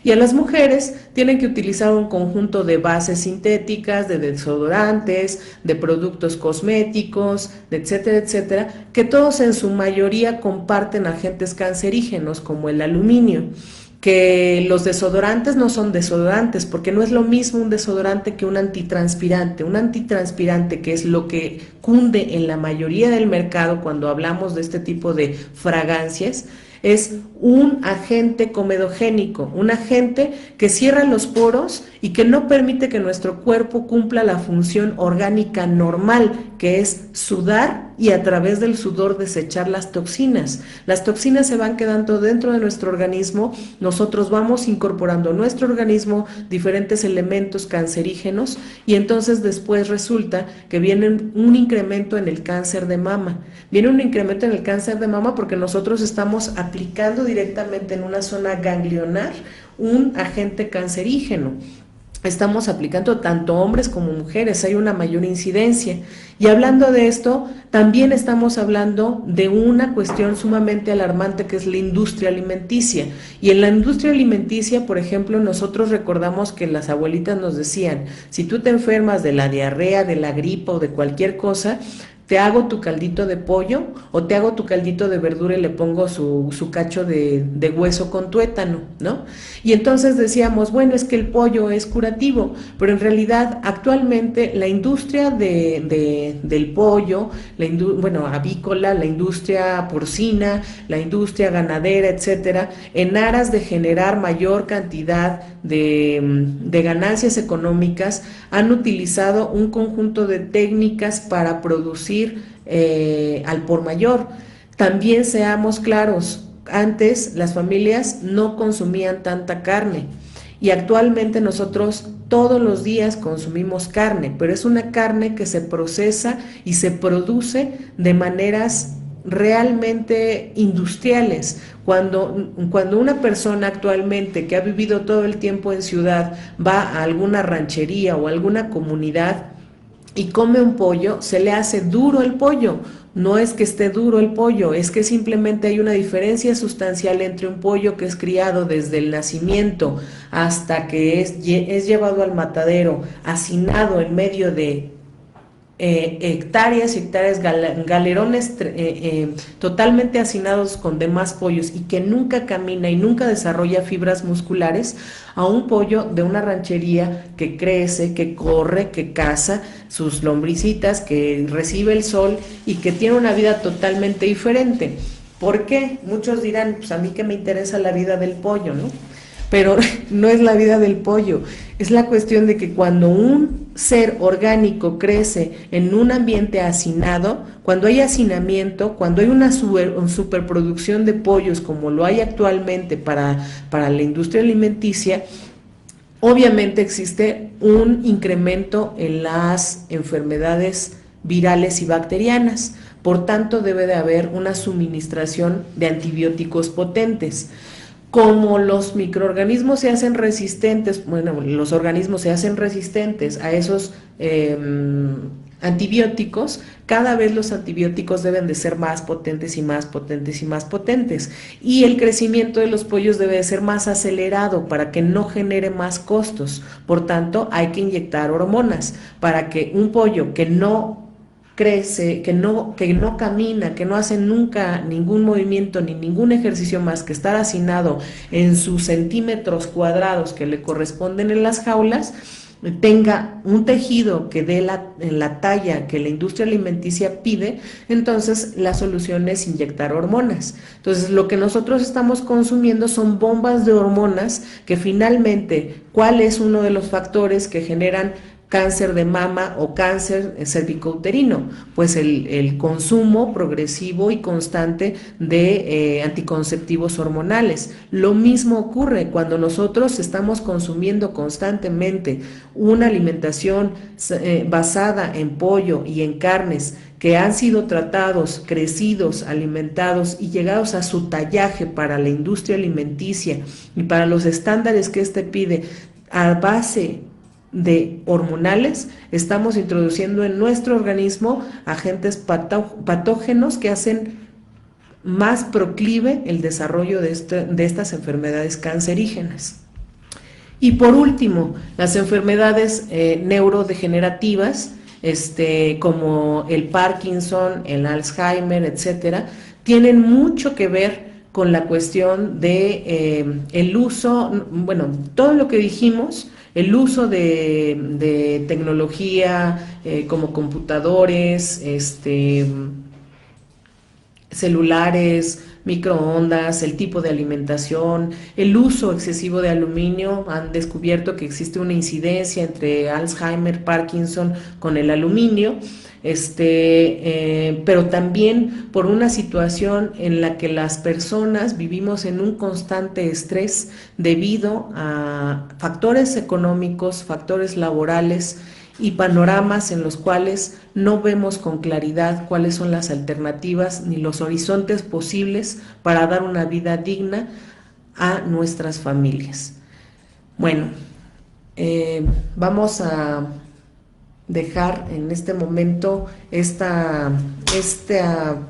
Y a las mujeres tienen que utilizar un conjunto de bases sintéticas, de desodorantes, de productos cosméticos, etcétera, etcétera, que todos en su mayoría comparten agentes cancerígenos como el aluminio. Que los desodorantes no son desodorantes, porque no es lo mismo un desodorante que un antitranspirante. Un antitranspirante, que es lo que cunde en la mayoría del mercado cuando hablamos de este tipo de fragancias, es un agente comedogénico, un agente que cierra los poros y que no permite que nuestro cuerpo cumpla la función orgánica normal, que es sudar y a través del sudor desechar las toxinas. Las toxinas se van quedando dentro de nuestro organismo, nosotros vamos incorporando a nuestro organismo diferentes elementos cancerígenos y entonces después resulta que viene un incremento en el cáncer de mama. Viene un incremento en el cáncer de mama porque nosotros estamos aplicando directamente en una zona ganglionar un agente cancerígeno. Estamos aplicando tanto hombres como mujeres, hay una mayor incidencia. Y hablando de esto, también estamos hablando de una cuestión sumamente alarmante que es la industria alimenticia. Y en la industria alimenticia, por ejemplo, nosotros recordamos que las abuelitas nos decían, si tú te enfermas de la diarrea, de la gripa o de cualquier cosa, te hago tu caldito de pollo o te hago tu caldito de verdura y le pongo su cacho de hueso con tuétano, ¿no? Y entonces decíamos, bueno, es que el pollo es curativo, pero en realidad actualmente la industria del pollo, avícola, la industria porcina, la industria ganadera, etcétera, en aras de generar mayor cantidad de ganancias económicas, han utilizado un conjunto de técnicas para producir al por mayor. También seamos claros, antes las familias no consumían tanta carne y actualmente nosotros todos los días consumimos carne, pero es una carne que se procesa y se produce de maneras realmente industriales. Cuando una persona actualmente que ha vivido todo el tiempo en ciudad va a alguna ranchería o alguna comunidad y come un pollo, se le hace duro el pollo. No es que esté duro el pollo, es que simplemente hay una diferencia sustancial entre un pollo que es criado desde el nacimiento hasta que es llevado al matadero, hacinado en medio de hectáreas y hectáreas, galerones totalmente hacinados con demás pollos y que nunca camina y nunca desarrolla fibras musculares, a un pollo de una ranchería que crece, que corre, que caza sus lombricitas, que recibe el sol y que tiene una vida totalmente diferente. ¿Por qué? Muchos dirán, pues a mí que me interesa la vida del pollo, ¿no? Pero no es la vida del pollo, es la cuestión de que cuando un ser orgánico crece en un ambiente hacinado, cuando hay hacinamiento, cuando hay una superproducción de pollos como lo hay actualmente para la industria alimenticia, obviamente existe un incremento en las enfermedades virales y bacterianas, por tanto debe de haber una suministración de antibióticos potentes. Como los microorganismos se hacen resistentes, los organismos se hacen resistentes a esos antibióticos, cada vez los antibióticos deben de ser más potentes y más potentes y más potentes, y el crecimiento de los pollos debe de ser más acelerado para que no genere más costos. Por tanto, hay que inyectar hormonas para que un pollo que no crece, que no camina, que no hace nunca ningún movimiento ni ningún ejercicio más que estar hacinado en sus centímetros cuadrados que le corresponden en las jaulas, tenga un tejido que dé la talla que la industria alimenticia pide. Entonces la solución es inyectar hormonas. Entonces lo que nosotros estamos consumiendo son bombas de hormonas que finalmente, ¿cuál es uno de los factores que generan cáncer de mama o cáncer cervicouterino? Pues el consumo progresivo y constante de anticonceptivos hormonales. Lo mismo ocurre cuando nosotros estamos consumiendo constantemente una alimentación basada en pollo y en carnes que han sido tratados, crecidos, alimentados y llegados a su tallaje para la industria alimenticia y para los estándares que éste pide a base de hormonales. Estamos introduciendo en nuestro organismo agentes patógenos que hacen más proclive el desarrollo de estas enfermedades cancerígenas. Y por último, las enfermedades neurodegenerativas, como el Parkinson, el Alzheimer, etcétera, tienen mucho que ver con la cuestión de el uso, bueno, todo lo que dijimos, el uso de tecnología como computadores, celulares, microondas, el tipo de alimentación, el uso excesivo de aluminio. Han descubierto que existe una incidencia entre Alzheimer, Parkinson con el aluminio, pero también por una situación en la que las personas vivimos en un constante estrés debido a factores económicos, factores laborales y panoramas en los cuales no vemos con claridad cuáles son las alternativas ni los horizontes posibles para dar una vida digna a nuestras familias. Bueno, vamos a dejar en este momento esta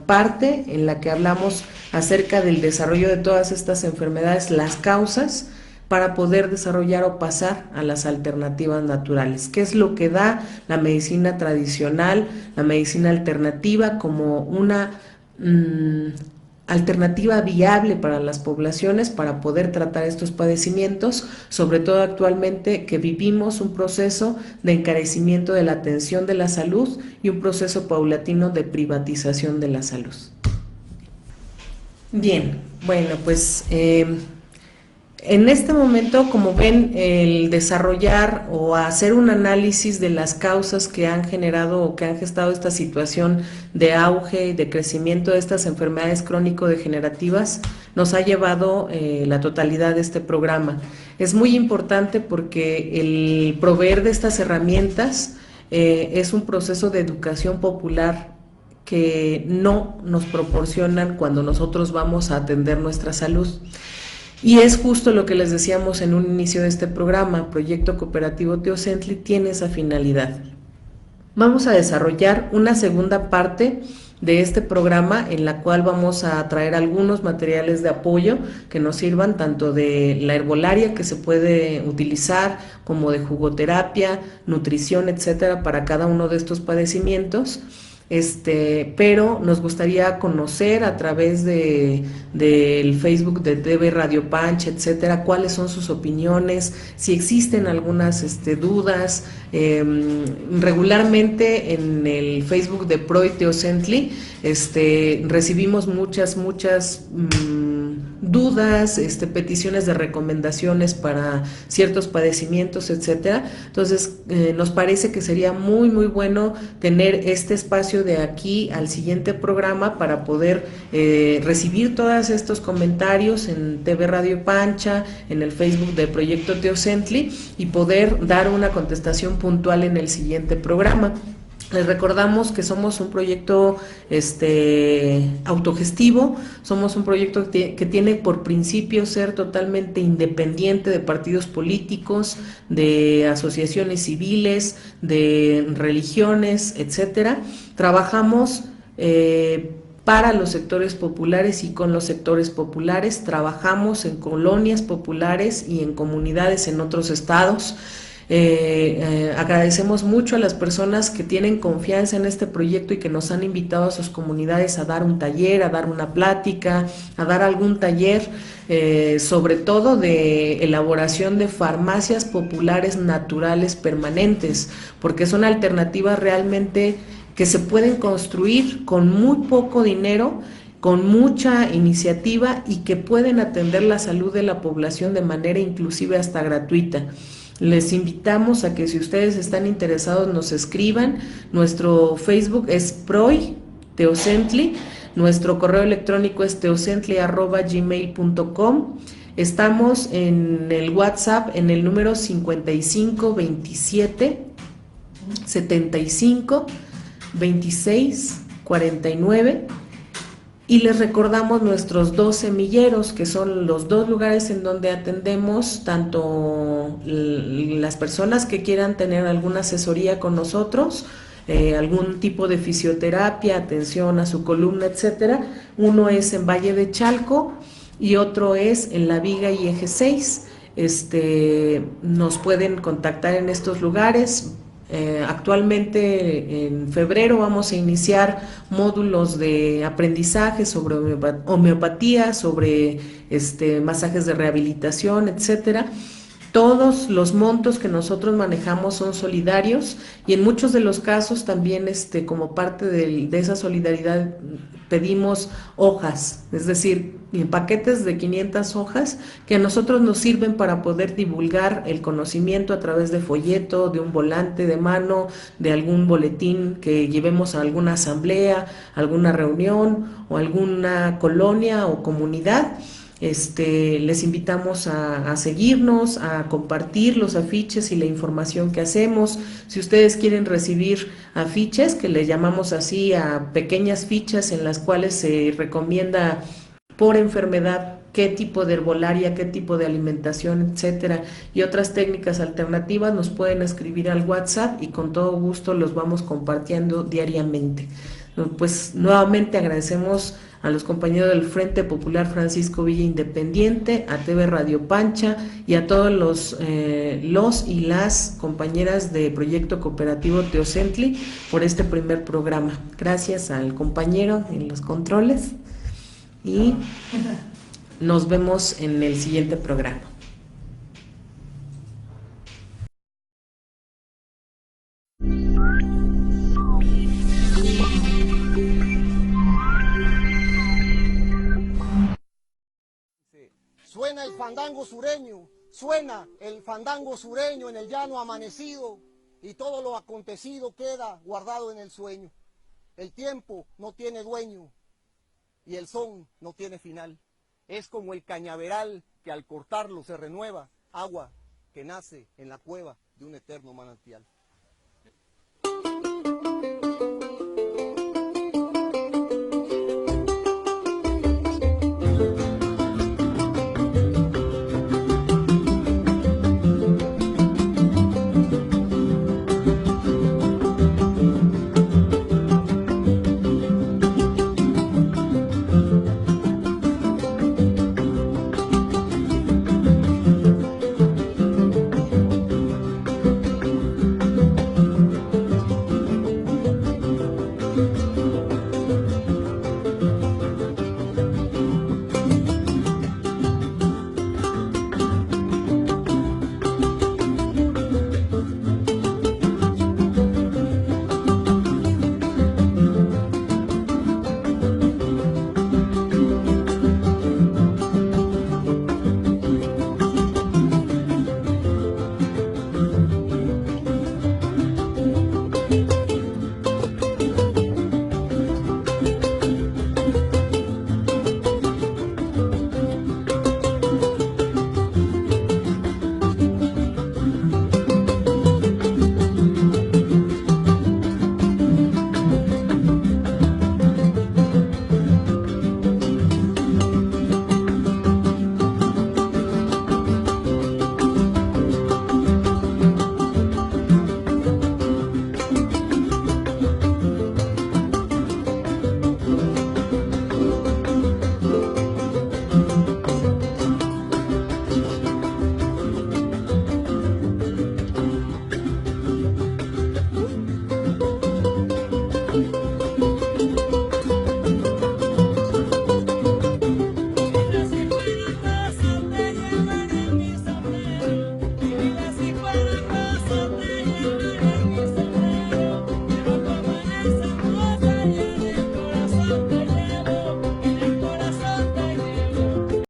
parte en la que hablamos acerca del desarrollo de todas estas enfermedades, las causas, para poder desarrollar o pasar a las alternativas naturales. ¿Qué es lo que da la medicina tradicional, la medicina alternativa como una alternativa viable para las poblaciones para poder tratar estos padecimientos, sobre todo actualmente que vivimos un proceso de encarecimiento de la atención de la salud y un proceso paulatino de privatización de la salud? Bien, bueno, pues en este momento, como ven, el desarrollar o hacer un análisis de las causas que han generado o que han gestado esta situación de auge y de crecimiento de estas enfermedades crónico-degenerativas nos ha llevado la totalidad de este programa. Es muy importante porque el proveer de estas herramientas es un proceso de educación popular que no nos proporcionan cuando nosotros vamos a atender nuestra salud. Y es justo lo que les decíamos en un inicio de este programa. Proyecto Cooperativo Teocentli tiene esa finalidad. Vamos a desarrollar una segunda parte de este programa en la cual vamos a traer algunos materiales de apoyo que nos sirvan tanto de la herbolaria que se puede utilizar como de jugoterapia, nutrición, etcétera, para cada uno de estos padecimientos. Pero nos gustaría conocer a través del Facebook de TV Radio Pancha, etcétera, cuáles son sus opiniones, si existen algunas dudas. Regularmente en el Facebook de Pro y Teocentli recibimos muchas dudas, peticiones de recomendaciones para ciertos padecimientos, etcétera. Entonces nos parece que sería muy bueno tener este espacio de aquí al siguiente programa para poder recibir todos estos comentarios en TV Radio Pancha, en el Facebook del Proyecto Teocentli, y poder dar una contestación puntual en el siguiente programa. Les recordamos que somos un proyecto autogestivo, somos un proyecto que tiene por principio ser totalmente independiente de partidos políticos, de asociaciones civiles, de religiones, etcétera. Trabajamos para los sectores populares y con los sectores populares, trabajamos en colonias populares y en comunidades en otros estados. Agradecemos mucho a las personas que tienen confianza en este proyecto y que nos han invitado a sus comunidades a dar un taller, a dar una plática, a dar algún taller, sobre todo de elaboración de farmacias populares naturales permanentes, porque son alternativas realmente que se pueden construir con muy poco dinero, con mucha iniciativa y que pueden atender la salud de la población de manera inclusive hasta gratuita. Les invitamos a que si ustedes están interesados nos escriban. Nuestro Facebook es Proy Teocentli, nuestro correo electrónico es teocentli@gmail.com. Estamos en el WhatsApp en el número 55 27 75 26 49. Y les recordamos nuestros 2 semilleros, que son los 2 lugares en donde atendemos tanto las personas que quieran tener alguna asesoría con nosotros, algún tipo de fisioterapia, atención a su columna, etcétera. Uno es en Valle de Chalco y otro es en La Viga y Eje 6. Nos pueden contactar en estos lugares. Actualmente en febrero vamos a iniciar módulos de aprendizaje sobre homeopatía, sobre masajes de rehabilitación, etcétera. Todos los montos que nosotros manejamos son solidarios y en muchos de los casos también como parte de esa solidaridad pedimos hojas, es decir, paquetes de 500 hojas que a nosotros nos sirven para poder divulgar el conocimiento a través de folleto, de un volante de mano, de algún boletín que llevemos a alguna asamblea, alguna reunión o alguna colonia o comunidad. Les invitamos a seguirnos, a compartir los afiches y la información que hacemos. Si ustedes quieren recibir afiches, que le llamamos así a pequeñas fichas en las cuales se recomienda por enfermedad qué tipo de herbolaria, qué tipo de alimentación, etcétera, y otras técnicas alternativas, nos pueden escribir al WhatsApp y con todo gusto los vamos compartiendo diariamente. Pues nuevamente agradecemos a los compañeros del Frente Popular Francisco Villa Independiente, a TV Radio Pancha y a todos los y las compañeras de Proyecto Cooperativo Teocentli por este primer programa. Gracias al compañero en los controles y nos vemos en el siguiente programa. Suena el fandango sureño, suena el fandango sureño en el llano amanecido y todo lo acontecido queda guardado en el sueño. El tiempo no tiene dueño y el son no tiene final. Es como el cañaveral que al cortarlo se renueva, agua que nace en la cueva de un eterno manantial.